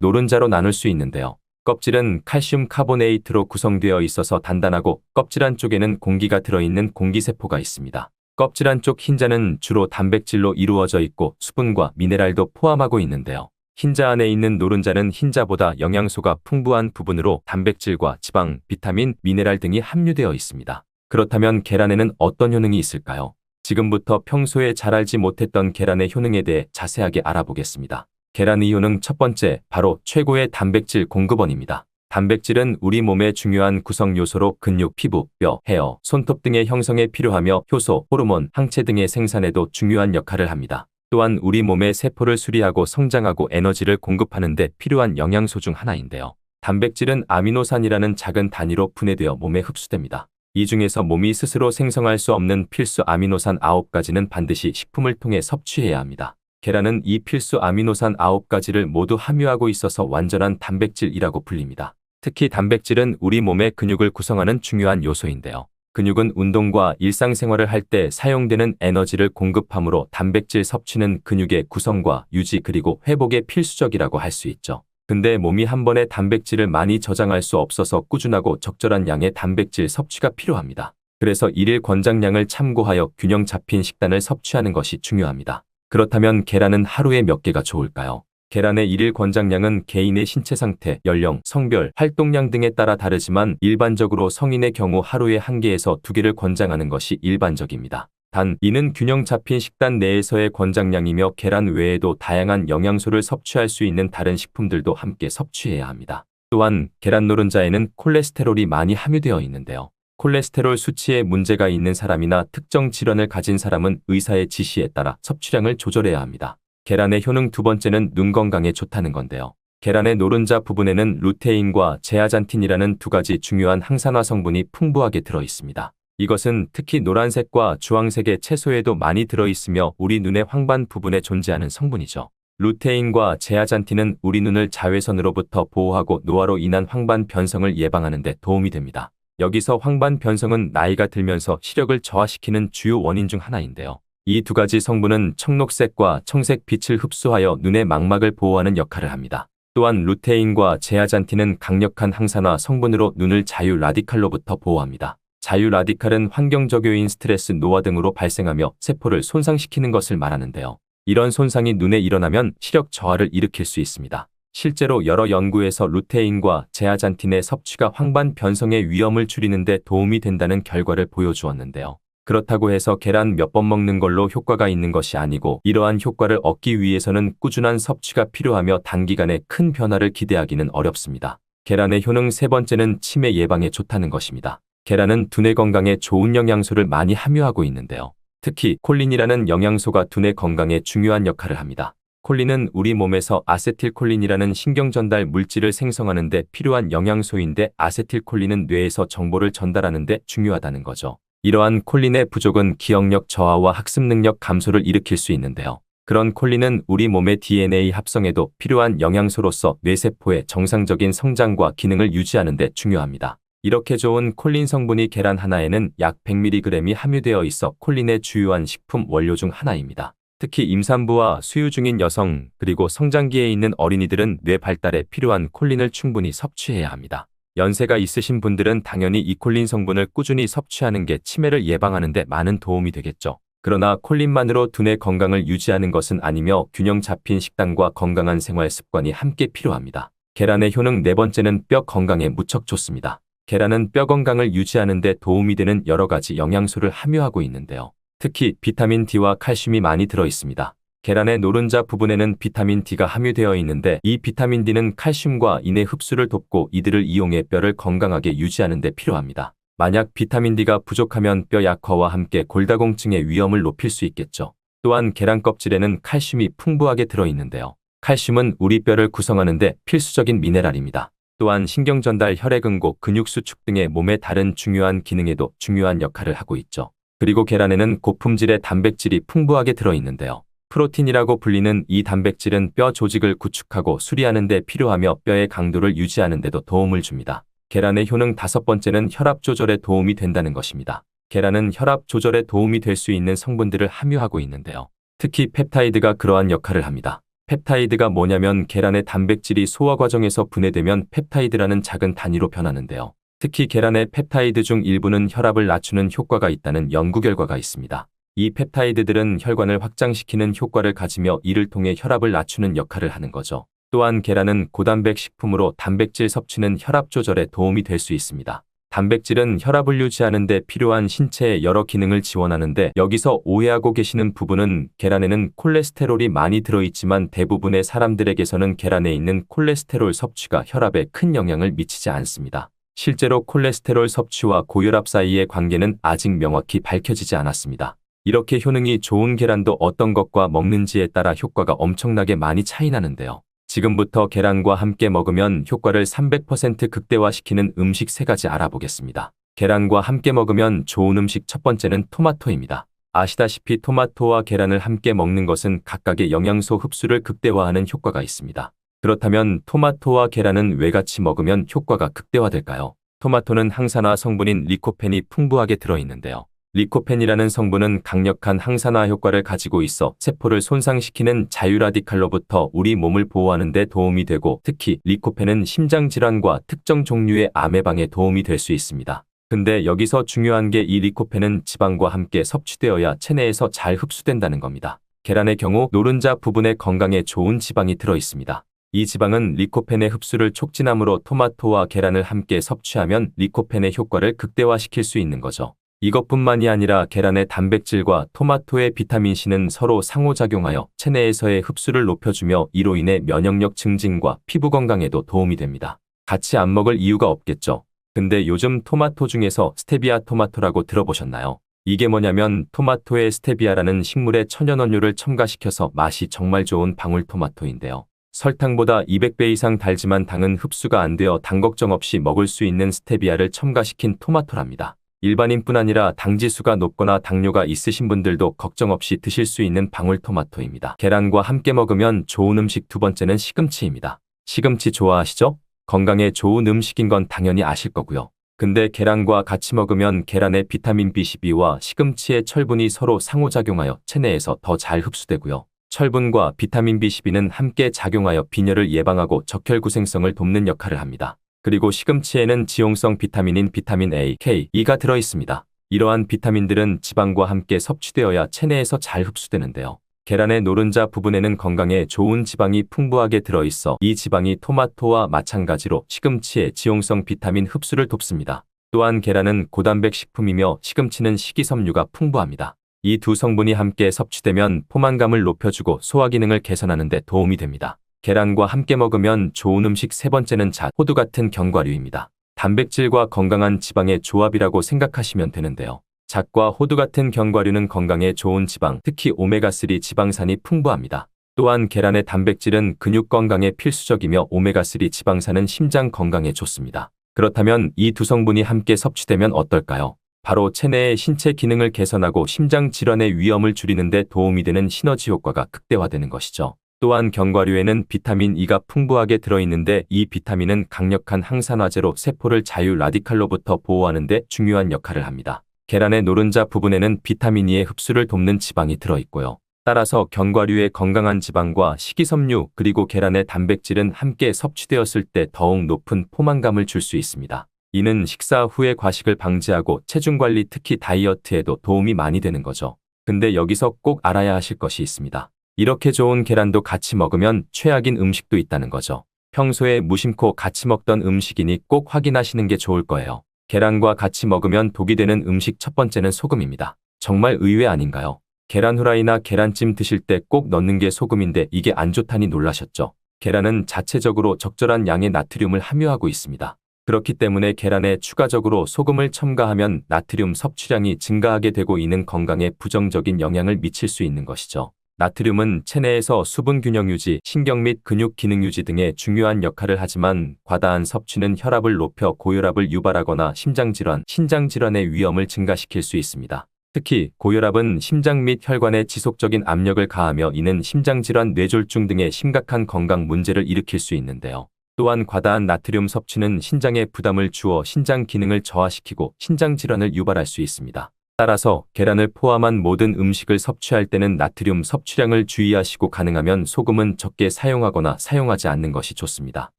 노른자로 나눌 수 있는데요. 껍질은 칼슘 카보네이트로 구성되어 있어서 단단하고 껍질 안쪽에는 공기가 들어있는 공기세포가 있습니다. 껍질 안쪽 흰자는 주로 단백질로 이루어져 있고 수분과 미네랄도 포함하고 있는데요. 흰자 안에 있는 노른자는 흰자보다 영양소가 풍부한 부분으로 단백질과 지방, 비타민, 미네랄 등이 함유되어 있습니다. 그렇다면 계란에는 어떤 효능이 있을까요? 지금부터 평소에 잘 알지 못했던 계란의 효능에 대해 자세하게 알아보겠습니다. 계란의 효능 첫 번째, 바로 최고의 단백질 공급원입니다. 단백질은 우리 몸의 중요한 구성 요소로 근육, 피부, 뼈, 헤어, 손톱 등의 형성에 필요하며 효소, 호르몬, 항체 등의 생산에도 중요한 역할을 합니다. 또한 우리 몸의 세포를 수리하고 성장하고 에너지를 공급하는 데 필요한 영양소 중 하나인데요. 단백질은 아미노산이라는 작은 단위로 분해되어 몸에 흡수됩니다. 이 중에서 몸이 스스로 생성할 수 없는 필수 아미노산 9가지는 반드시 식품을 통해 섭취해야 합니다. 계란은 이 필수 아미노산 9가지를 모두 함유하고 있어서 완전한 단백질이라고 불립니다. 특히 단백질은 우리 몸의 근육을 구성하는 중요한 요소인데요. 근육은 운동과 일상생활을 할 때 사용되는 에너지를 공급하므로 단백질 섭취는 근육의 구성과 유지 그리고 회복에 필수적이라고 할 수 있죠. 근데 몸이 한 번에 단백질을 많이 저장할 수 없어서 꾸준하고 적절한 양의 단백질 섭취가 필요합니다. 그래서 일일 권장량을 참고하여 균형 잡힌 식단을 섭취하는 것이 중요합니다. 그렇다면 계란은 하루에 몇 개가 좋을까요? 계란의 일일 권장량은 개인의 신체 상태, 연령, 성별, 활동량 등에 따라 다르지만 일반적으로 성인의 경우 하루에 1개에서 2개를 권장하는 것이 일반적입니다. 단, 이는 균형 잡힌 식단 내에서의 권장량이며 계란 외에도 다양한 영양소를 섭취할 수 있는 다른 식품들도 함께 섭취해야 합니다. 또한 계란 노른자에는 콜레스테롤이 많이 함유되어 있는데요. 콜레스테롤 수치에 문제가 있는 사람이나 특정 질환을 가진 사람은 의사의 지시에 따라 섭취량을 조절해야 합니다. 계란의 효능 두 번째는 눈 건강에 좋다는 건데요. 계란의 노른자 부분에는 루테인과 제아잔틴이라는 2가지 중요한 항산화 성분이 풍부하게 들어 있습니다. 이것은 특히 노란색과 주황색의 채소에도 많이 들어 있으며 우리 눈의 황반 부분에 존재하는 성분이죠. 루테인과 제아잔틴은 우리 눈을 자외선으로부터 보호하고 노화로 인한 황반 변성을 예방하는 데 도움이 됩니다. 여기서 황반 변성은 나이가 들면서 시력을 저하시키는 주요 원인 중 하나인데요. 이 2가지 성분은 청록색과 청색 빛을 흡수하여 눈의 망막을 보호하는 역할을 합니다. 또한 루테인과 제아잔틴은 강력한 항산화 성분으로 눈을 자유 라디칼로부터 보호합니다. 자유 라디칼은 환경적 요인 스트레스, 노화 등으로 발생하며 세포를 손상시키는 것을 말하는데요. 이런 손상이 눈에 일어나면 시력 저하를 일으킬 수 있습니다. 실제로 여러 연구에서 루테인과 제아잔틴의 섭취가 황반 변성의 위험을 줄이는 데 도움이 된다는 결과를 보여주었는데요. 그렇다고 해서 계란 몇 번 먹는 걸로 효과가 있는 것이 아니고 이러한 효과를 얻기 위해서는 꾸준한 섭취가 필요하며 단기간에 큰 변화를 기대하기는 어렵습니다. 계란의 효능 세 번째는 치매 예방에 좋다는 것입니다. 계란은 두뇌 건강에 좋은 영양소를 많이 함유하고 있는데요. 특히 콜린이라는 영양소가 두뇌 건강에 중요한 역할을 합니다. 콜린은 우리 몸에서 아세틸콜린이라는 신경전달 물질을 생성하는 데 필요한 영양소인데 아세틸콜린은 뇌에서 정보를 전달하는 데 중요하다는 거죠. 이러한 콜린의 부족은 기억력 저하와 학습 능력 감소를 일으킬 수 있는데요. 그런 콜린은 우리 몸의 DNA 합성에도 필요한 영양소로서 뇌세포의 정상적인 성장과 기능을 유지하는 데 중요합니다. 이렇게 좋은 콜린 성분이 계란 하나에는 약 100mg이 함유되어 있어 콜린의 주요한 식품 원료 중 하나입니다. 특히 임산부와 수유 중인 여성, 그리고 성장기에 있는 어린이들은 뇌 발달에 필요한 콜린을 충분히 섭취해야 합니다. 연세가 있으신 분들은 당연히 이 콜린 성분을 꾸준히 섭취하는 게 치매를 예방하는 데 많은 도움이 되겠죠. 그러나 콜린만으로 두뇌 건강을 유지하는 것은 아니며 균형 잡힌 식단과 건강한 생활 습관이 함께 필요합니다. 계란의 효능 네 번째는 뼈 건강에 무척 좋습니다. 계란은 뼈 건강을 유지하는 데 도움이 되는 여러 가지 영양소를 함유하고 있는데요. 특히 비타민 D와 칼슘이 많이 들어 있습니다. 계란의 노른자 부분에는 비타민 D가 함유되어 있는데 이 비타민 D는 칼슘과 인의 흡수를 돕고 이들을 이용해 뼈를 건강하게 유지하는 데 필요합니다. 만약 비타민 D가 부족하면 뼈 약화와 함께 골다공증의 위험을 높일 수 있겠죠. 또한 계란 껍질에는 칼슘이 풍부하게 들어 있는데요. 칼슘은 우리 뼈를 구성하는 데 필수적인 미네랄입니다. 또한 신경전달, 혈액응고, 근육수축 등의 몸의 다른 중요한 기능에도 중요한 역할을 하고 있죠. 그리고 계란에는 고품질의 단백질이 풍부하게 들어있는데요. 프로틴이라고 불리는 이 단백질은 뼈 조직을 구축하고 수리하는 데 필요하며 뼈의 강도를 유지하는 데도 도움을 줍니다. 계란의 효능 5번째는 혈압 조절에 도움이 된다는 것입니다. 계란은 혈압 조절에 도움이 될 수 있는 성분들을 함유하고 있는데요. 특히 펩타이드가 그러한 역할을 합니다. 펩타이드가 뭐냐면 계란의 단백질이 소화 과정에서 분해되면 펩타이드라는 작은 단위로 변하는데요. 특히 계란의 펩타이드 중 일부는 혈압을 낮추는 효과가 있다는 연구 결과가 있습니다. 이 펩타이드들은 혈관을 확장시키는 효과를 가지며 이를 통해 혈압을 낮추는 역할을 하는 거죠. 또한 계란은 고단백 식품으로 단백질 섭취는 혈압 조절에 도움이 될 수 있습니다. 단백질은 혈압을 유지하는 데 필요한 신체의 여러 기능을 지원하는데 여기서 오해하고 계시는 부분은 계란에는 콜레스테롤이 많이 들어있지만 대부분의 사람들에게서는 계란에 있는 콜레스테롤 섭취가 혈압에 큰 영향을 미치지 않습니다. 실제로 콜레스테롤 섭취와 고혈압 사이의 관계는 아직 명확히 밝혀지지 않았습니다. 이렇게 효능이 좋은 계란도 어떤 것과 먹는지에 따라 효과가 엄청나게 많이 차이 나는데요. 지금부터 계란과 함께 먹으면 효과를 300% 극대화시키는 음식 3가지 알아보겠습니다. 계란과 함께 먹으면 좋은 음식 첫 번째는 토마토입니다. 아시다시피 토마토와 계란을 함께 먹는 것은 각각의 영양소 흡수를 극대화하는 효과가 있습니다. 그렇다면 토마토와 계란은 왜 같이 먹으면 효과가 극대화될까요? 토마토는 항산화 성분인 리코펜이 풍부하게 들어있는데요. 리코펜이라는 성분은 강력한 항산화 효과를 가지고 있어 세포를 손상시키는 자유라디칼로부터 우리 몸을 보호하는 데 도움이 되고 특히 리코펜은 심장질환과 특정 종류의 암 예방에 도움이 될 수 있습니다. 근데 여기서 중요한 게 이 리코펜은 지방과 함께 섭취되어야 체내에서 잘 흡수된다는 겁니다. 계란의 경우 노른자 부분에 건강에 좋은 지방이 들어있습니다. 이 지방은 리코펜의 흡수를 촉진하므로 토마토와 계란을 함께 섭취하면 리코펜의 효과를 극대화시킬 수 있는 거죠. 이것뿐만이 아니라 계란의 단백질과 토마토의 비타민C는 서로 상호작용하여 체내에서의 흡수를 높여주며 이로 인해 면역력 증진과 피부 건강에도 도움이 됩니다. 같이 안 먹을 이유가 없겠죠. 근데 요즘 토마토 중에서 스테비아 토마토라고 들어보셨나요? 이게 뭐냐면 토마토에 스테비아라는 식물의 천연원료를 첨가시켜서 맛이 정말 좋은 방울토마토인데요. 설탕보다 200배 이상 달지만 당은 흡수가 안 되어 당 걱정 없이 먹을 수 있는 스테비아를 첨가시킨 토마토랍니다. 일반인뿐 아니라 당지수가 높거나 당뇨가 있으신 분들도 걱정 없이 드실 수 있는 방울토마토입니다. 계란과 함께 먹으면 좋은 음식 두 번째는 시금치입니다. 시금치 좋아하시죠? 건강에 좋은 음식인 건 당연히 아실 거고요. 근데 계란과 같이 먹으면 계란의 비타민 B12와 시금치의 철분이 서로 상호작용하여 체내에서 더 잘 흡수되고요. 철분과 비타민 B12는 함께 작용하여 빈혈을 예방하고 적혈구생성을 돕는 역할을 합니다. 그리고 시금치에는 지용성 비타민인 비타민 A, K, E가 들어있습니다. 이러한 비타민들은 지방과 함께 섭취되어야 체내에서 잘 흡수되는데요. 계란의 노른자 부분에는 건강에 좋은 지방이 풍부하게 들어있어 이 지방이 토마토와 마찬가지로 시금치의 지용성 비타민 흡수를 돕습니다. 또한 계란은 고단백 식품이며 시금치는 식이섬유가 풍부합니다. 이 두 성분이 함께 섭취되면 포만감을 높여주고 소화 기능을 개선하는 데 도움이 됩니다. 계란과 함께 먹으면 좋은 음식 세 번째는 잣, 호두 같은 견과류입니다. 단백질과 건강한 지방의 조합이라고 생각하시면 되는데요. 잣과 호두 같은 견과류는 건강에 좋은 지방, 특히 오메가3 지방산이 풍부합니다. 또한 계란의 단백질은 근육 건강에 필수적이며 오메가3 지방산은 심장 건강에 좋습니다. 그렇다면 이 두 성분이 함께 섭취되면 어떨까요? 바로 체내의 신체 기능을 개선하고 심장 질환의 위험을 줄이는 데 도움이 되는 시너지 효과가 극대화되는 것이죠. 또한 견과류에는 비타민 E가 풍부하게 들어있는데 이 비타민은 강력한 항산화제로 세포를 자유 라디칼로부터 보호하는 데 중요한 역할을 합니다. 계란의 노른자 부분에는 비타민 E의 흡수를 돕는 지방이 들어있고요. 따라서 견과류의 건강한 지방과 식이섬유 그리고 계란의 단백질은 함께 섭취되었을 때 더욱 높은 포만감을 줄 수 있습니다. 이는 식사 후에 과식을 방지하고 체중 관리 특히 다이어트에도 도움이 많이 되는 거죠. 근데 여기서 꼭 알아야 하실 것이 있습니다. 이렇게 좋은 계란도 같이 먹으면 최악인 음식도 있다는 거죠. 평소에 무심코 같이 먹던 음식이니 꼭 확인하시는 게 좋을 거예요. 계란과 같이 먹으면 독이 되는 음식 첫 번째는 소금입니다. 정말 의외 아닌가요? 계란 후라이나 계란찜 드실 때 꼭 넣는 게 소금인데 이게 안 좋다니 놀라셨죠? 계란은 자체적으로 적절한 양의 나트륨을 함유하고 있습니다. 그렇기 때문에 계란에 추가적으로 소금을 첨가하면 나트륨 섭취량이 증가하게 되고 이는 건강에 부정적인 영향을 미칠 수 있는 것이죠. 나트륨은 체내에서 수분 균형 유지, 신경 및 근육 기능 유지 등의 중요한 역할을 하지만 과다한 섭취는 혈압을 높여 고혈압을 유발하거나 심장질환, 신장질환의 위험을 증가시킬 수 있습니다. 특히 고혈압은 심장 및 혈관에 지속적인 압력을 가하며 이는 심장질환, 뇌졸중 등의 심각한 건강 문제를 일으킬 수 있는데요. 또한 과다한 나트륨 섭취는 신장에 부담을 주어 신장 기능을 저하시키고 신장 질환을 유발할 수 있습니다. 따라서 계란을 포함한 모든 음식을 섭취할 때는 나트륨 섭취량을 주의하시고 가능하면 소금은 적게 사용하거나 사용하지 않는 것이 좋습니다.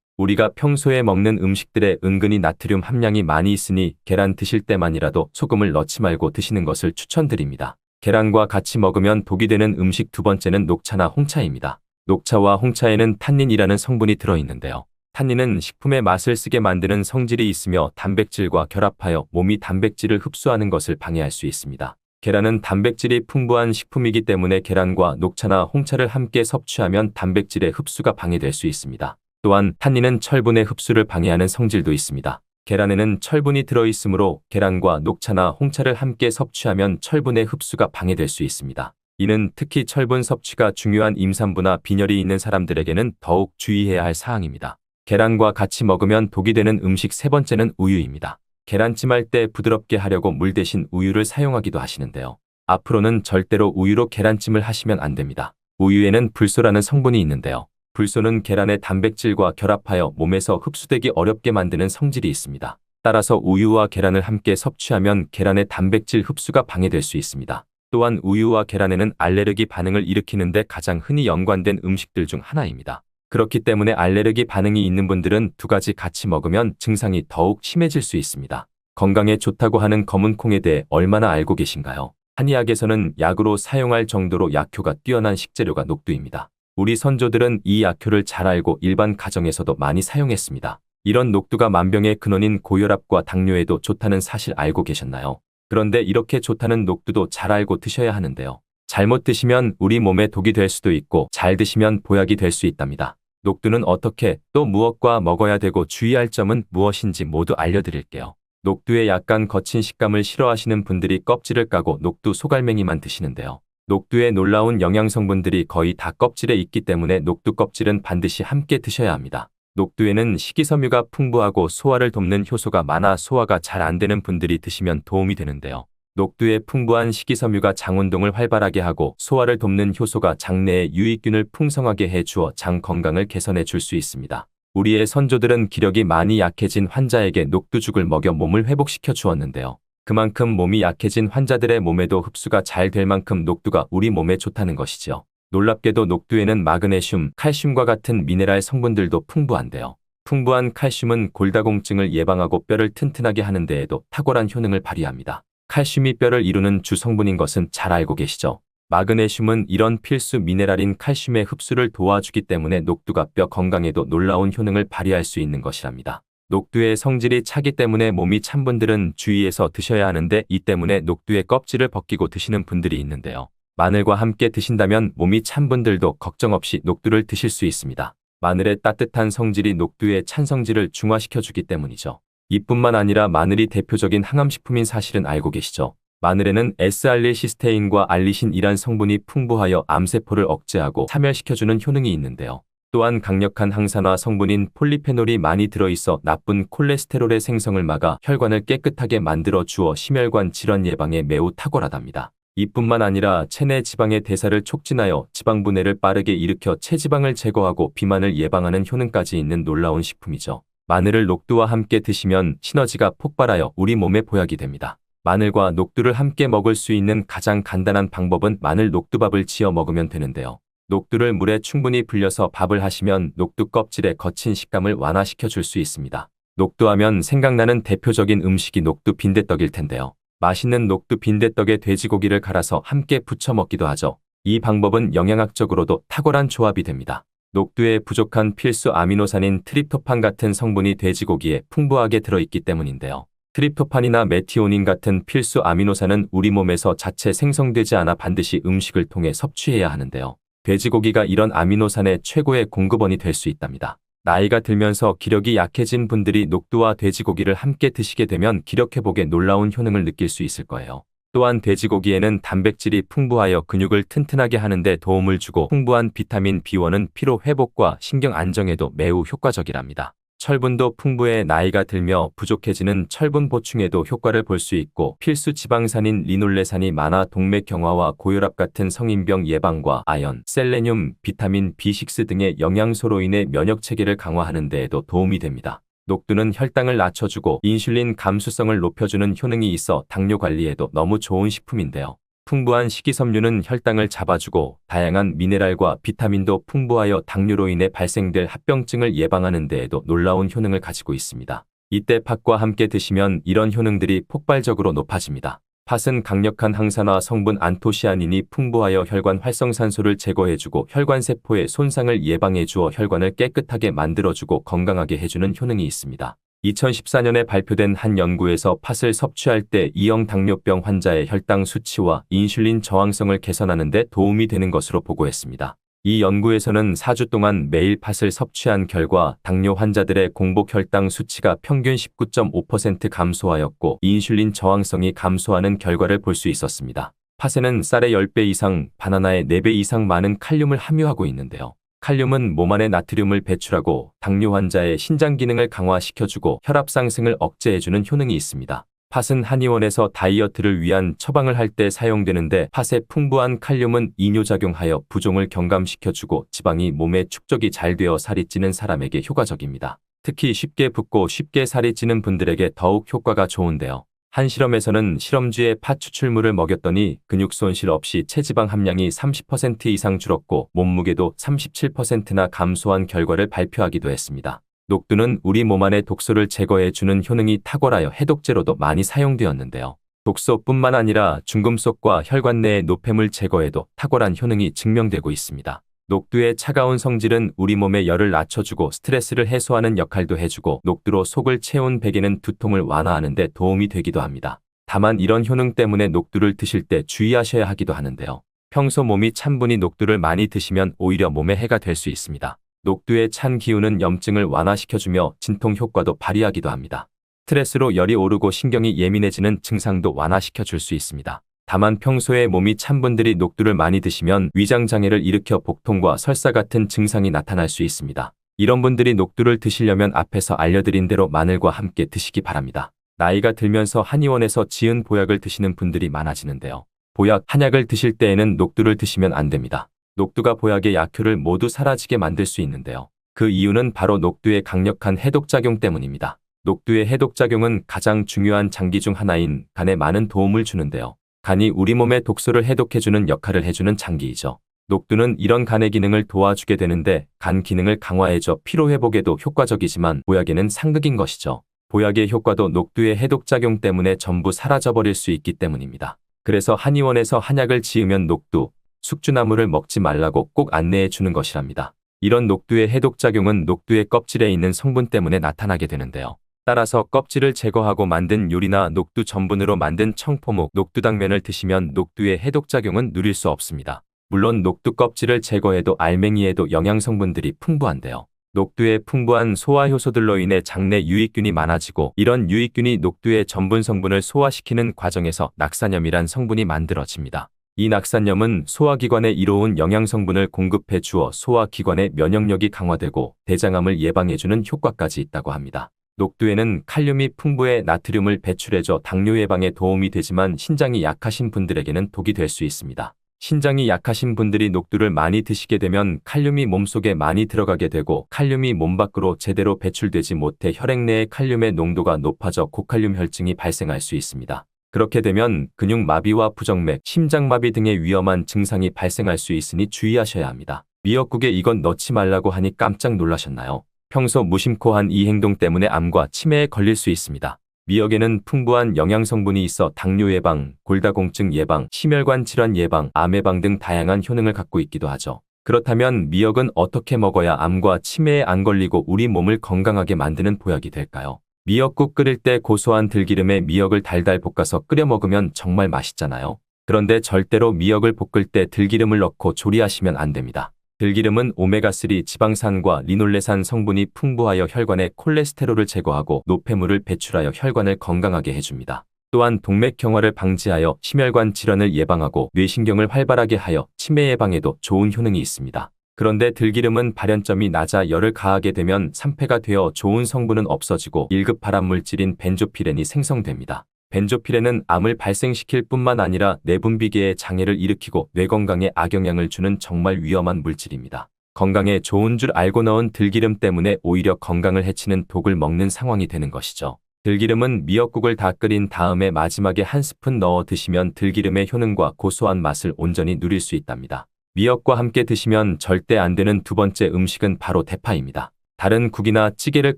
우리가 평소에 먹는 음식들에 은근히 나트륨 함량이 많이 있으니 계란 드실 때만이라도 소금을 넣지 말고 드시는 것을 추천드립니다. 계란과 같이 먹으면 독이 되는 음식 두 번째는 녹차나 홍차입니다. 녹차와 홍차에는 탄닌이라는 성분이 들어있는데요. 탄닌은 식품의 맛을 쓰게 만드는 성질이 있으며 단백질과 결합하여 몸이 단백질을 흡수하는 것을 방해할 수 있습니다. 계란은 단백질이 풍부한 식품이기 때문에 계란과 녹차나 홍차를 함께 섭취하면 단백질의 흡수가 방해될 수 있습니다. 또한 탄닌은 철분의 흡수를 방해하는 성질도 있습니다. 계란에는 철분이 들어있으므로 계란과 녹차나 홍차를 함께 섭취하면 철분의 흡수가 방해될 수 있습니다. 이는 특히 철분 섭취가 중요한 임산부나 빈혈이 있는 사람들에게는 더욱 주의해야 할 사항입니다. 계란과 같이 먹으면 독이 되는 음식 세 번째는 우유입니다. 계란찜할 때 부드럽게 하려고 물 대신 우유를 사용하기도 하시는데요. 앞으로는 절대로 우유로 계란찜을 하시면 안 됩니다. 우유에는 불소라는 성분이 있는데요. 불소는 계란의 단백질과 결합하여 몸에서 흡수되기 어렵게 만드는 성질이 있습니다. 따라서 우유와 계란을 함께 섭취하면 계란의 단백질 흡수가 방해될 수 있습니다. 또한 우유와 계란에는 알레르기 반응을 일으키는데 가장 흔히 연관된 음식들 중 하나입니다. 그렇기 때문에 알레르기 반응이 있는 분들은 두 가지 같이 먹으면 증상이 더욱 심해질 수 있습니다. 건강에 좋다고 하는 검은 콩에 대해 얼마나 알고 계신가요? 한의학에서는 약으로 사용할 정도로 약효가 뛰어난 식재료가 녹두입니다. 우리 선조들은 이 약효를 잘 알고 일반 가정에서도 많이 사용했습니다. 이런 녹두가 만병의 근원인 고혈압과 당뇨에도 좋다는 사실 알고 계셨나요? 그런데 이렇게 좋다는 녹두도 잘 알고 드셔야 하는데요. 잘못 드시면 우리 몸에 독이 될 수도 있고 잘 드시면 보약이 될 수 있답니다. 녹두는 어떻게 또 무엇과 먹어야 되고 주의할 점은 무엇인지 모두 알려드릴게요. 녹두의 약간 거친 식감을 싫어하시는 분들이 껍질을 까고 녹두 소갈맹이만 드시는데요. 녹두의 놀라운 영양성분들이 거의 다 껍질에 있기 때문에 녹두 껍질은 반드시 함께 드셔야 합니다. 녹두에는 식이섬유가 풍부하고 소화를 돕는 효소가 많아 소화가 잘 안 되는 분들이 드시면 도움이 되는데요. 녹두의 풍부한 식이섬유가 장 운동을 활발하게 하고 소화를 돕는 효소가 장내에 유익균을 풍성하게 해주어 장 건강을 개선해 줄 수 있습니다. 우리의 선조들은 기력이 많이 약해진 환자에게 녹두죽을 먹여 몸을 회복시켜 주었는데요. 그만큼 몸이 약해진 환자들의 몸에도 흡수가 잘 될 만큼 녹두가 우리 몸에 좋다는 것이지요. 놀랍게도 녹두에는 마그네슘, 칼슘과 같은 미네랄 성분들도 풍부한데요. 풍부한 칼슘은 골다공증을 예방하고 뼈를 튼튼하게 하는 데에도 탁월한 효능을 발휘합니다. 칼슘이 뼈를 이루는 주 성분인 것은 잘 알고 계시죠? 마그네슘은 이런 필수 미네랄인 칼슘의 흡수를 도와주기 때문에 녹두가 뼈 건강에도 놀라운 효능을 발휘할 수 있는 것이랍니다. 녹두의 성질이 차기 때문에 몸이 찬 분들은 주의해서 드셔야 하는데 이 때문에 녹두의 껍질을 벗기고 드시는 분들이 있는데요. 마늘과 함께 드신다면 몸이 찬 분들도 걱정 없이 녹두를 드실 수 있습니다. 마늘의 따뜻한 성질이 녹두의 찬 성질을 중화시켜주기 때문이죠. 이뿐만 아니라 마늘이 대표적인 항암식품인 사실은 알고 계시죠? 마늘에는 S알릴시스테인과 알리신이란 성분이 풍부하여 암세포를 억제하고 사멸시켜주는 효능이 있는데요. 또한 강력한 항산화 성분인 폴리페놀이 많이 들어있어 나쁜 콜레스테롤의 생성을 막아 혈관을 깨끗하게 만들어 주어 심혈관 질환 예방에 매우 탁월하답니다. 이뿐만 아니라 체내 지방의 대사를 촉진하여 지방 분해를 빠르게 일으켜 체지방을 제거하고 비만을 예방하는 효능까지 있는 놀라운 식품이죠. 마늘을 녹두와 함께 드시면 시너지가 폭발하여 우리 몸에 보약이 됩니다. 마늘과 녹두를 함께 먹을 수 있는 가장 간단한 방법은 마늘 녹두밥을 지어 먹으면 되는데요. 녹두를 물에 충분히 불려서 밥을 하시면 녹두 껍질의 거친 식감을 완화시켜 줄 수 있습니다. 녹두하면 생각나는 대표적인 음식이 녹두 빈대떡일 텐데요. 맛있는 녹두 빈대떡에 돼지고기를 갈아서 함께 부쳐 먹기도 하죠. 이 방법은 영양학적으로도 탁월한 조합이 됩니다. 녹두에 부족한 필수 아미노산인 트립토판 같은 성분이 돼지고기에 풍부하게 들어있기 때문인데요. 트립토판이나 메티오닌 같은 필수 아미노산은 우리 몸에서 자체 생성되지 않아 반드시 음식을 통해 섭취해야 하는데요. 돼지고기가 이런 아미노산의 최고의 공급원이 될 수 있답니다. 나이가 들면서 기력이 약해진 분들이 녹두와 돼지고기를 함께 드시게 되면 기력 회복에 놀라운 효능을 느낄 수 있을 거예요. 또한 돼지고기에는 단백질이 풍부하여 근육을 튼튼하게 하는 데 도움을 주고 풍부한 비타민 B1은 피로 회복과 신경 안정에도 매우 효과적이랍니다. 철분도 풍부해 나이가 들며 부족해지는 철분 보충에도 효과를 볼 수 있고 필수 지방산인 리놀레산이 많아 동맥 경화와 고혈압 같은 성인병 예방과 아연, 셀레늄, 비타민 B6 등의 영양소로 인해 면역 체계를 강화하는 데에도 도움이 됩니다. 녹두는 혈당을 낮춰주고 인슐린 감수성을 높여주는 효능이 있어 당뇨 관리에도 너무 좋은 식품인데요. 풍부한 식이섬유는 혈당을 잡아주고 다양한 미네랄과 비타민도 풍부하여 당뇨로 인해 발생될 합병증을 예방하는 데에도 놀라운 효능을 가지고 있습니다. 이때 팥과 함께 드시면 이런 효능들이 폭발적으로 높아집니다. 팥은 강력한 항산화 성분 안토시아닌이 풍부하여 혈관 활성산소를 제거해주고 혈관세포의 손상을 예방해주어 혈관을 깨끗하게 만들어주고 건강하게 해주는 효능이 있습니다. 2014년에 발표된 한 연구에서 팥을 섭취할 때 2형 당뇨병 환자의 혈당 수치와 인슐린 저항성을 개선하는 데 도움이 되는 것으로 보고했습니다. 이 연구에서는 4주 동안 매일 팥을 섭취한 결과 당뇨 환자들의 공복 혈당 수치가 평균 19.5% 감소하였고 인슐린 저항성이 감소하는 결과를 볼 수 있었습니다. 팥에는 쌀의 10배 이상, 바나나의 4배 이상 많은 칼륨을 함유하고 있는데요. 칼륨은 몸 안에 나트륨을 배출하고 당뇨 환자의 신장 기능을 강화시켜주고 혈압 상승을 억제해주는 효능이 있습니다. 팥은 한의원에서 다이어트를 위한 처방을 할 때 사용되는데 팥의 풍부한 칼륨은 이뇨작용하여 부종을 경감시켜주고 지방이 몸에 축적이 잘 되어 살이 찌는 사람에게 효과적입니다. 특히 쉽게 붓고 쉽게 살이 찌는 분들에게 더욱 효과가 좋은데요. 한 실험에서는 실험쥐에 팥 추출물을 먹였더니 근육 손실 없이 체지방 함량이 30% 이상 줄었고 몸무게도 37%나 감소한 결과를 발표하기도 했습니다. 녹두는 우리 몸 안의 독소를 제거해주는 효능이 탁월하여 해독제로도 많이 사용되었는데요. 독소뿐만 아니라 중금속과 혈관 내의 노폐물 제거에도 탁월한 효능이 증명되고 있습니다. 녹두의 차가운 성질은 우리 몸의 열을 낮춰주고 스트레스를 해소하는 역할도 해주고 녹두로 속을 채운 베개는 두통을 완화하는 데 도움이 되기도 합니다. 다만 이런 효능 때문에 녹두를 드실 때 주의하셔야 하기도 하는데요. 평소 몸이 찬 분이 녹두를 많이 드시면 오히려 몸에 해가 될 수 있습니다. 녹두의 찬 기운은 염증을 완화시켜주며 진통 효과도 발휘하기도 합니다. 스트레스로 열이 오르고 신경이 예민해지는 증상도 완화시켜줄 수 있습니다. 다만 평소에 몸이 찬 분들이 녹두를 많이 드시면 위장장애를 일으켜 복통과 설사 같은 증상이 나타날 수 있습니다. 이런 분들이 녹두를 드시려면 앞에서 알려드린 대로 마늘과 함께 드시기 바랍니다. 나이가 들면서 한의원에서 지은 보약을 드시는 분들이 많아지는데요. 보약, 한약을 드실 때에는 녹두를 드시면 안 됩니다. 녹두가 보약의 약효를 모두 사라지게 만들 수 있는데요. 그 이유는 바로 녹두의 강력한 해독작용 때문입니다. 녹두의 해독작용은 가장 중요한 장기 중 하나인 간에 많은 도움을 주는데요. 간이 우리 몸의 독소를 해독해주는 역할을 해주는 장기이죠. 녹두는 이런 간의 기능을 도와주게 되는데 간 기능을 강화해줘 피로회복에도 효과적이지만 보약에는 상극인 것이죠. 보약의 효과도 녹두의 해독작용 때문에 전부 사라져버릴 수 있기 때문입니다. 그래서 한의원에서 한약을 지으면 녹두, 숙주나물을 먹지 말라고 꼭 안내해 주는 것이랍니다. 이런 녹두의 해독작용은 녹두의 껍질에 있는 성분 때문에 나타나게 되는데요. 따라서 껍질을 제거하고 만든 요리나 녹두 전분으로 만든 청포묵, 녹두당면을 드시면 녹두의 해독작용은 누릴 수 없습니다. 물론 녹두 껍질을 제거해도 알맹이에도 영양성분들이 풍부한데요. 녹두의 풍부한 소화효소들로 인해 장내 유익균이 많아지고 이런 유익균이 녹두의 전분 성분을 소화시키는 과정에서 낙산염이란 성분이 만들어집니다. 이 낙산염은 소화기관에 이로운 영양성분을 공급해 주어 소화기관의 면역력이 강화되고 대장암을 예방해주는 효과까지 있다고 합니다. 녹두에는 칼륨이 풍부해 나트륨을 배출해줘 당뇨 예방에 도움이 되지만 신장이 약하신 분들에게는 독이 될 수 있습니다. 신장이 약하신 분들이 녹두를 많이 드시게 되면 칼륨이 몸속에 많이 들어가게 되고 칼륨이 몸 밖으로 제대로 배출되지 못해 혈액 내의 칼륨의 농도가 높아져 고칼륨 혈증이 발생할 수 있습니다. 그렇게 되면 근육마비와 부정맥, 심장마비 등의 위험한 증상이 발생할 수 있으니 주의하셔야 합니다. 미역국에 이건 넣지 말라고 하니 깜짝 놀라셨나요? 평소 무심코 한 이 행동 때문에 암과 치매에 걸릴 수 있습니다. 미역에는 풍부한 영양성분이 있어 당뇨 예방, 골다공증 예방, 심혈관 질환 예방, 암 예방 등 다양한 효능을 갖고 있기도 하죠. 그렇다면 미역은 어떻게 먹어야 암과 치매에 안 걸리고 우리 몸을 건강하게 만드는 보약이 될까요? 미역국 끓일 때 고소한 들기름에 미역을 달달 볶아서 끓여 먹으면 정말 맛있잖아요. 그런데 절대로 미역을 볶을 때 들기름을 넣고 조리하시면 안 됩니다. 들기름은 오메가3 지방산과 리놀레산 성분이 풍부하여 혈관의 콜레스테롤을 제거하고 노폐물을 배출하여 혈관을 건강하게 해줍니다. 또한 동맥 경화를 방지하여 심혈관 질환을 예방하고 뇌신경을 활발하게 하여 치매 예방에도 좋은 효능이 있습니다. 그런데 들기름은 발연점이 낮아 열을 가하게 되면 산패가 되어 좋은 성분은 없어지고 1급 발암물질인 벤조피렌이 생성됩니다. 벤조피렌은 암을 발생시킬 뿐만 아니라 내분비계에 장애를 일으키고 뇌 건강에 악영향을 주는 정말 위험한 물질입니다. 건강에 좋은 줄 알고 넣은 들기름 때문에 오히려 건강을 해치는 독을 먹는 상황이 되는 것이죠. 들기름은 미역국을 다 끓인 다음에 마지막에 한 스푼 넣어 드시면 들기름의 효능과 고소한 맛을 온전히 누릴 수 있답니다. 미역과 함께 드시면 절대 안 되는 두 번째 음식은 바로 대파입니다. 다른 국이나 찌개를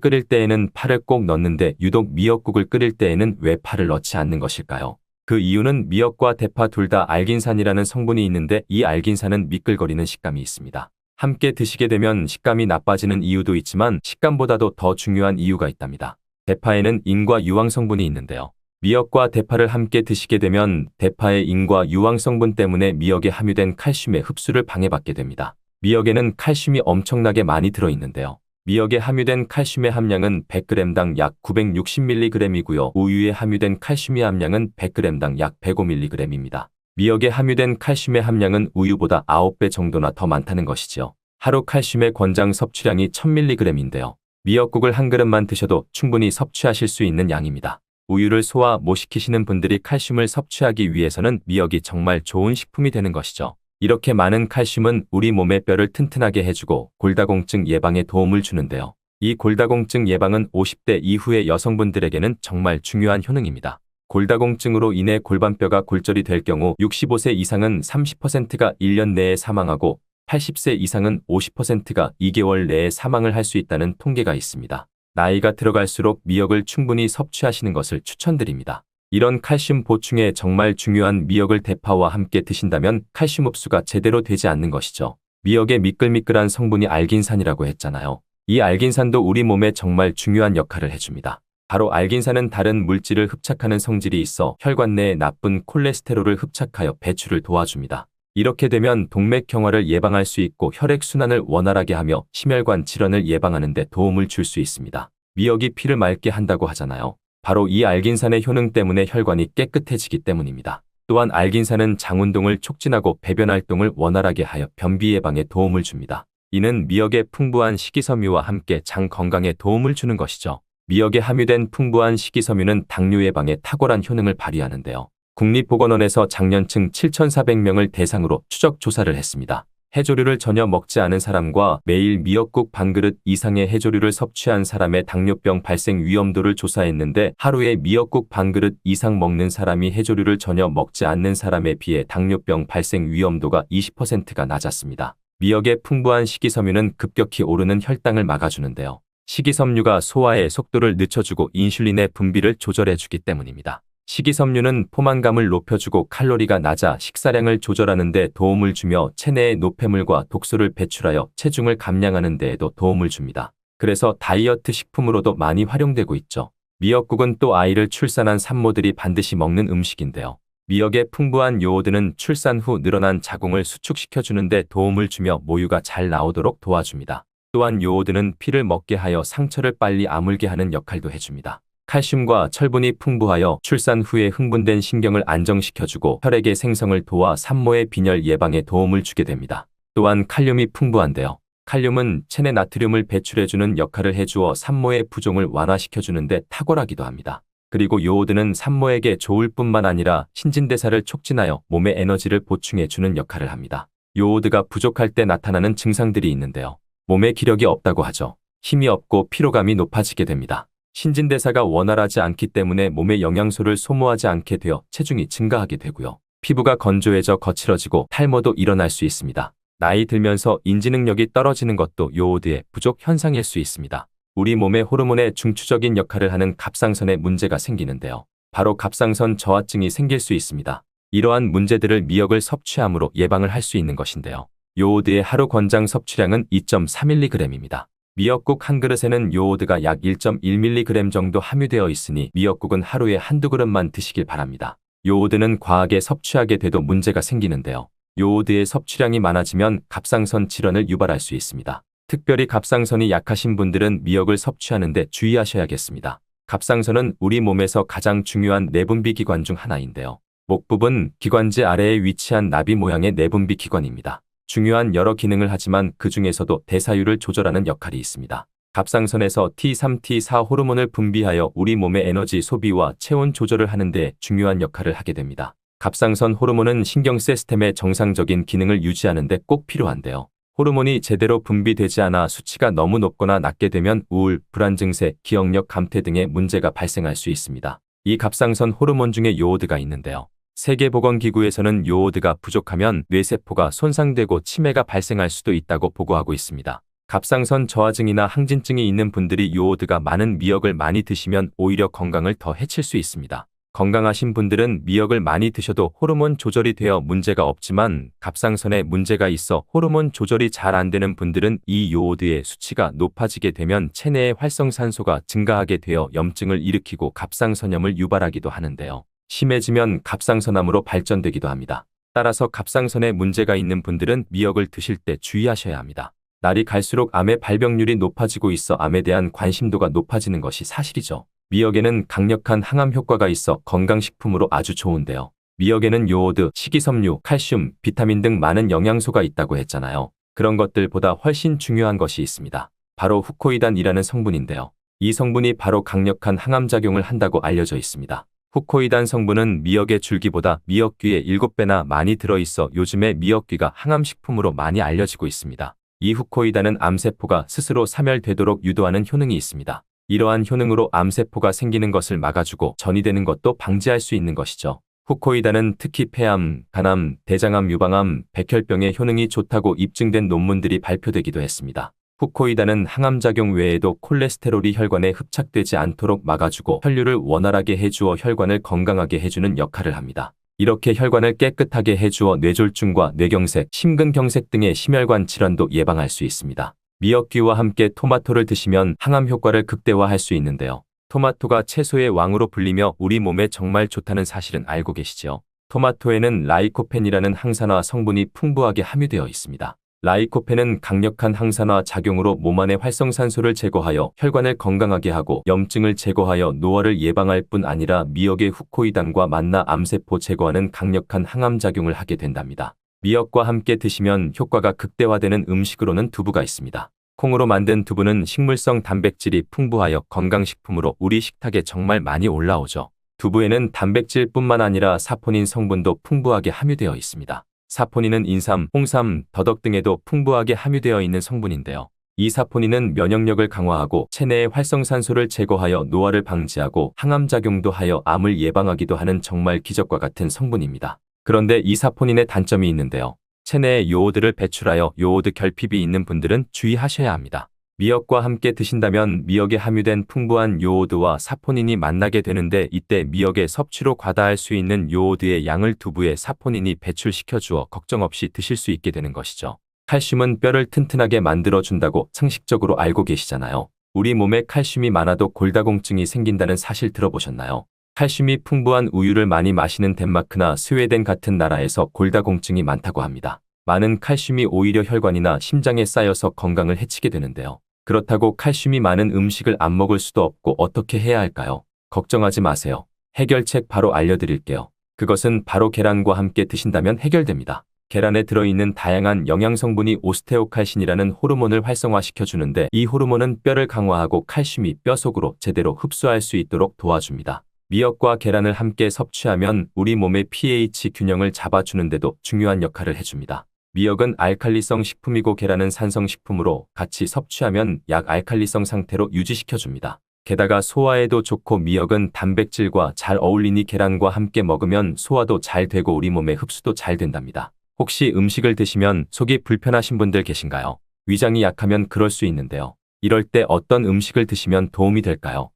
끓일 때에는 파를 꼭 넣는데 유독 미역국을 끓일 때에는 왜 파를 넣지 않는 것일까요? 그 이유는 미역과 대파 둘 다 알긴산이라는 성분이 있는데 이 알긴산은 미끌거리는 식감이 있습니다. 함께 드시게 되면 식감이 나빠지는 이유도 있지만 식감보다도 더 중요한 이유가 있답니다. 대파에는 인과 유황 성분이 있는데요. 미역과 대파를 함께 드시게 되면 대파의 인과 유황 성분 때문에 미역에 함유된 칼슘의 흡수를 방해받게 됩니다. 미역에는 칼슘이 엄청나게 많이 들어있는데요. 미역에 함유된 칼슘의 함량은 100g당 약 960mg이고요. 우유에 함유된 칼슘의 함량은 100g당 약 105mg입니다. 미역에 함유된 칼슘의 함량은 우유보다 9배 정도나 더 많다는 것이지요. 하루 칼슘의 권장 섭취량이 1000mg인데요. 미역국을 한 그릇만 드셔도 충분히 섭취하실 수 있는 양입니다. 우유를 소화 못 시키시는 분들이 칼슘을 섭취하기 위해서는 미역이 정말 좋은 식품이 되는 것이죠. 이렇게 많은 칼슘은 우리 몸의 뼈를 튼튼하게 해주고 골다공증 예방에 도움을 주는데요. 이 골다공증 예방은 50대 이후의 여성분들에게는 정말 중요한 효능입니다. 골다공증으로 인해 골반뼈가 골절이 될 경우 65세 이상은 30%가 1년 내에 사망하고 80세 이상은 50%가 2개월 내에 사망을 할 수 있다는 통계가 있습니다. 나이가 들어갈수록 미역을 충분히 섭취하시는 것을 추천드립니다. 이런 칼슘 보충에 정말 중요한 미역을 대파와 함께 드신다면 칼슘 흡수가 제대로 되지 않는 것이죠. 미역의 미끌미끌한 성분이 알긴산이라고 했잖아요. 이 알긴산도 우리 몸에 정말 중요한 역할을 해줍니다. 바로 알긴산은 다른 물질을 흡착하는 성질이 있어 혈관 내에 나쁜 콜레스테롤을 흡착하여 배출을 도와줍니다. 이렇게 되면 동맥경화를 예방할 수 있고 혈액순환을 원활하게 하며 심혈관 질환을 예방하는 데 도움을 줄 수 있습니다. 미역이 피를 맑게 한다고 하잖아요. 바로 이 알긴산의 효능 때문에 혈관이 깨끗해지기 때문입니다. 또한 알긴산은 장 운동을 촉진하고 배변 활동을 원활하게 하여 변비 예방에 도움을 줍니다. 이는 미역의 풍부한 식이섬유와 함께 장 건강에 도움을 주는 것이죠. 미역에 함유된 풍부한 식이섬유는 당뇨 예방에 탁월한 효능을 발휘하는데요. 국립보건원에서 작년층 7,400명을 대상으로 추적 조사를 했습니다. 해조류를 전혀 먹지 않은 사람과 매일 미역국 반 그릇 이상의 해조류를 섭취한 사람의 당뇨병 발생 위험도를 조사했는데 하루에 미역국 반 그릇 이상 먹는 사람이 해조류를 전혀 먹지 않는 사람에 비해 당뇨병 발생 위험도가 20%가 낮았습니다. 미역의 풍부한 식이섬유는 급격히 오르는 혈당을 막아주는데요. 식이섬유가 소화의 속도를 늦춰주고 인슐린의 분비를 조절해주기 때문입니다. 식이섬유는 포만감을 높여주고 칼로리가 낮아 식사량을 조절하는 데 도움을 주며 체내의 노폐물과 독소를 배출하여 체중을 감량하는 데에도 도움을 줍니다. 그래서 다이어트 식품으로도 많이 활용되고 있죠. 미역국은 또 아이를 출산한 산모들이 반드시 먹는 음식인데요. 미역의 풍부한 요오드는 출산 후 늘어난 자궁을 수축시켜주는 데 도움을 주며 모유가 잘 나오도록 도와줍니다. 또한 요오드는 피를 먹게 하여 상처를 빨리 아물게 하는 역할도 해줍니다. 칼슘과 철분이 풍부하여 출산 후에 흥분된 신경을 안정시켜주고 혈액의 생성을 도와 산모의 빈혈 예방에 도움을 주게 됩니다. 또한 칼륨이 풍부한데요. 칼륨은 체내 나트륨을 배출해주는 역할을 해주어 산모의 부종을 완화시켜주는 데 탁월하기도 합니다. 그리고 요오드는 산모에게 좋을 뿐만 아니라 신진대사를 촉진하여 몸의 에너지를 보충해주는 역할을 합니다. 요오드가 부족할 때 나타나는 증상들이 있는데요. 몸에 기력이 없다고 하죠. 힘이 없고 피로감이 높아지게 됩니다. 신진대사가 원활하지 않기 때문에 몸에 영양소를 소모하지 않게 되어 체중이 증가하게 되고요. 피부가 건조해져 거칠어지고 탈모도 일어날 수 있습니다. 나이 들면서 인지 능력이 떨어지는 것도 요오드의 부족 현상일 수 있습니다. 우리 몸의 호르몬의 중추적인 역할을 하는 갑상선에 문제가 생기는데요. 바로 갑상선 저하증이 생길 수 있습니다. 이러한 문제들을 미역을 섭취함으로 예방을 할 수 있는 것인데요. 요오드의 하루 권장 섭취량은 2.3mg입니다. 미역국 한 그릇에는 요오드가 약 1.1mg 정도 함유되어 있으니 미역국은 하루에 한두 그릇만 드시길 바랍니다. 요오드는 과하게 섭취하게 돼도 문제가 생기는데요. 요오드의 섭취량이 많아지면 갑상선 질환을 유발할 수 있습니다. 특별히 갑상선이 약하신 분들은 미역을 섭취하는데 주의하셔야겠습니다. 갑상선은 우리 몸에서 가장 중요한 내분비 기관 중 하나인데요. 목 부분 기관지 아래에 위치한 나비 모양의 내분비 기관입니다. 중요한 여러 기능을 하지만 그 중에서도 대사율을 조절하는 역할이 있습니다. 갑상선에서 T3, T4 호르몬을 분비하여 우리 몸의 에너지 소비와 체온 조절을 하는 데 중요한 역할을 하게 됩니다. 갑상선 호르몬은 신경 시스템의 정상적인 기능을 유지하는 데 꼭 필요한데요. 호르몬이 제대로 분비되지 않아 수치가 너무 높거나 낮게 되면 우울, 불안 증세, 기억력 감퇴 등의 문제가 발생할 수 있습니다. 이 갑상선 호르몬 중에 요오드가 있는데요. 세계보건기구에서는 요오드가 부족하면 뇌세포가 손상되고 치매가 발생할 수도 있다고 보고하고 있습니다. 갑상선 저하증이나 항진증이 있는 분들이 요오드가 많은 미역을 많이 드시면 오히려 건강을 더 해칠 수 있습니다. 건강하신 분들은 미역을 많이 드셔도 호르몬 조절이 되어 문제가 없지만 갑상선에 문제가 있어 호르몬 조절이 잘 안 되는 분들은 이 요오드의 수치가 높아지게 되면 체내의 활성산소가 증가하게 되어 염증을 일으키고 갑상선염을 유발하기도 하는데요. 심해지면 갑상선암으로 발전되기도 합니다. 따라서 갑상선에 문제가 있는 분들은 미역을 드실 때 주의하셔야 합니다. 날이 갈수록 암의 발병률이 높아지고 있어 암에 대한 관심도가 높아지는 것이 사실이죠. 미역에는 강력한 항암 효과가 있어 건강식품으로 아주 좋은데요. 미역에는 요오드, 식이섬유, 칼슘, 비타민 등 많은 영양소가 있다고 했잖아요. 그런 것들보다 훨씬 중요한 것이 있습니다. 바로 후코이단이라는 성분인데요. 이 성분이 바로 강력한 항암작용을 한다고 알려져 있습니다. 후코이단 성분은 미역의 줄기보다 미역귀의 7배나 많이 들어있어 요즘에 미역귀가 항암식품으로 많이 알려지고 있습니다. 이 후코이단은 암세포가 스스로 사멸되도록 유도하는 효능이 있습니다. 이러한 효능으로 암세포가 생기는 것을 막아주고 전이 되는 것도 방지할 수 있는 것이죠. 후코이단은 특히 폐암, 간암, 대장암 유방암, 백혈병에 효능이 좋다고 입증된 논문들이 발표되기도 했습니다. 후코이단은 항암작용 외에도 콜레스테롤이 혈관에 흡착되지 않도록 막아주고 혈류를 원활하게 해주어 혈관을 건강하게 해주는 역할을 합니다. 이렇게 혈관을 깨끗하게 해주어 뇌졸중과 뇌경색, 심근경색 등의 심혈관 질환도 예방할 수 있습니다. 미역귀와 함께 토마토를 드시면 항암 효과를 극대화할 수 있는데요. 토마토가 채소의 왕으로 불리며 우리 몸에 정말 좋다는 사실은 알고 계시죠? 토마토에는 라이코펜이라는 항산화 성분이 풍부하게 함유되어 있습니다. 라이코펜은 강력한 항산화 작용으로 몸 안의 활성산소를 제거하여 혈관을 건강하게 하고 염증을 제거하여 노화를 예방할 뿐 아니라 미역의 후코이단과 만나 암세포 제거하는 강력한 항암작용을 하게 된답니다. 미역과 함께 드시면 효과가 극대화되는 음식으로는 두부가 있습니다. 콩으로 만든 두부는 식물성 단백질이 풍부하여 건강식품으로 우리 식탁에 정말 많이 올라오죠. 두부에는 단백질뿐만 아니라 사포닌 성분도 풍부하게 함유되어 있습니다. 사포닌은 인삼, 홍삼, 더덕 등에도 풍부하게 함유되어 있는 성분인데요. 이 사포닌은 면역력을 강화하고 체내의 활성산소를 제거하여 노화를 방지하고 항암작용도 하여 암을 예방하기도 하는 정말 기적과 같은 성분입니다. 그런데 이 사포닌의 단점이 있는데요. 체내에 요오드를 배출하여 요오드 결핍이 있는 분들은 주의하셔야 합니다. 미역과 함께 드신다면 미역에 함유된 풍부한 요오드와 사포닌이 만나게 되는데 이때 미역의 섭취로 과다할 수 있는 요오드의 양을 두부에 사포닌이 배출시켜 주어 걱정 없이 드실 수 있게 되는 것이죠. 칼슘은 뼈를 튼튼하게 만들어준다고 상식적으로 알고 계시잖아요. 우리 몸에 칼슘이 많아도 골다공증이 생긴다는 사실 들어보셨나요? 칼슘이 풍부한 우유를 많이 마시는 덴마크나 스웨덴 같은 나라에서 골다공증이 많다고 합니다. 많은 칼슘이 오히려 혈관이나 심장에 쌓여서 건강을 해치게 되는데요. 그렇다고 칼슘이 많은 음식을 안 먹을 수도 없고 어떻게 해야 할까요? 걱정하지 마세요. 해결책 바로 알려드릴게요. 그것은 바로 계란과 함께 드신다면 해결됩니다. 계란에 들어있는 다양한 영양성분이 오스테오칼신이라는 호르몬을 활성화시켜주는데 이 호르몬은 뼈를 강화하고 칼슘이 뼈 속으로 제대로 흡수할 수 있도록 도와줍니다. 미역과 계란을 함께 섭취하면 우리 몸의 pH 균형을 잡아주는데도 중요한 역할을 해줍니다. 미역은 알칼리성 식품이고 계란은 산성 식품으로 같이 섭취하면 약 알칼리성 상태로 유지시켜줍니다. 게다가 소화에도 좋고 미역은 단백질과 잘 어울리니 계란과 함께 먹으면 소화도 잘 되고 우리 몸의 흡수도 잘 된답니다. 혹시 음식을 드시면 속이 불편하신 분들 계신가요? 위장이 약하면 그럴 수 있는데요. 이럴 때 어떤 음식을 드시면 도움이 될까요?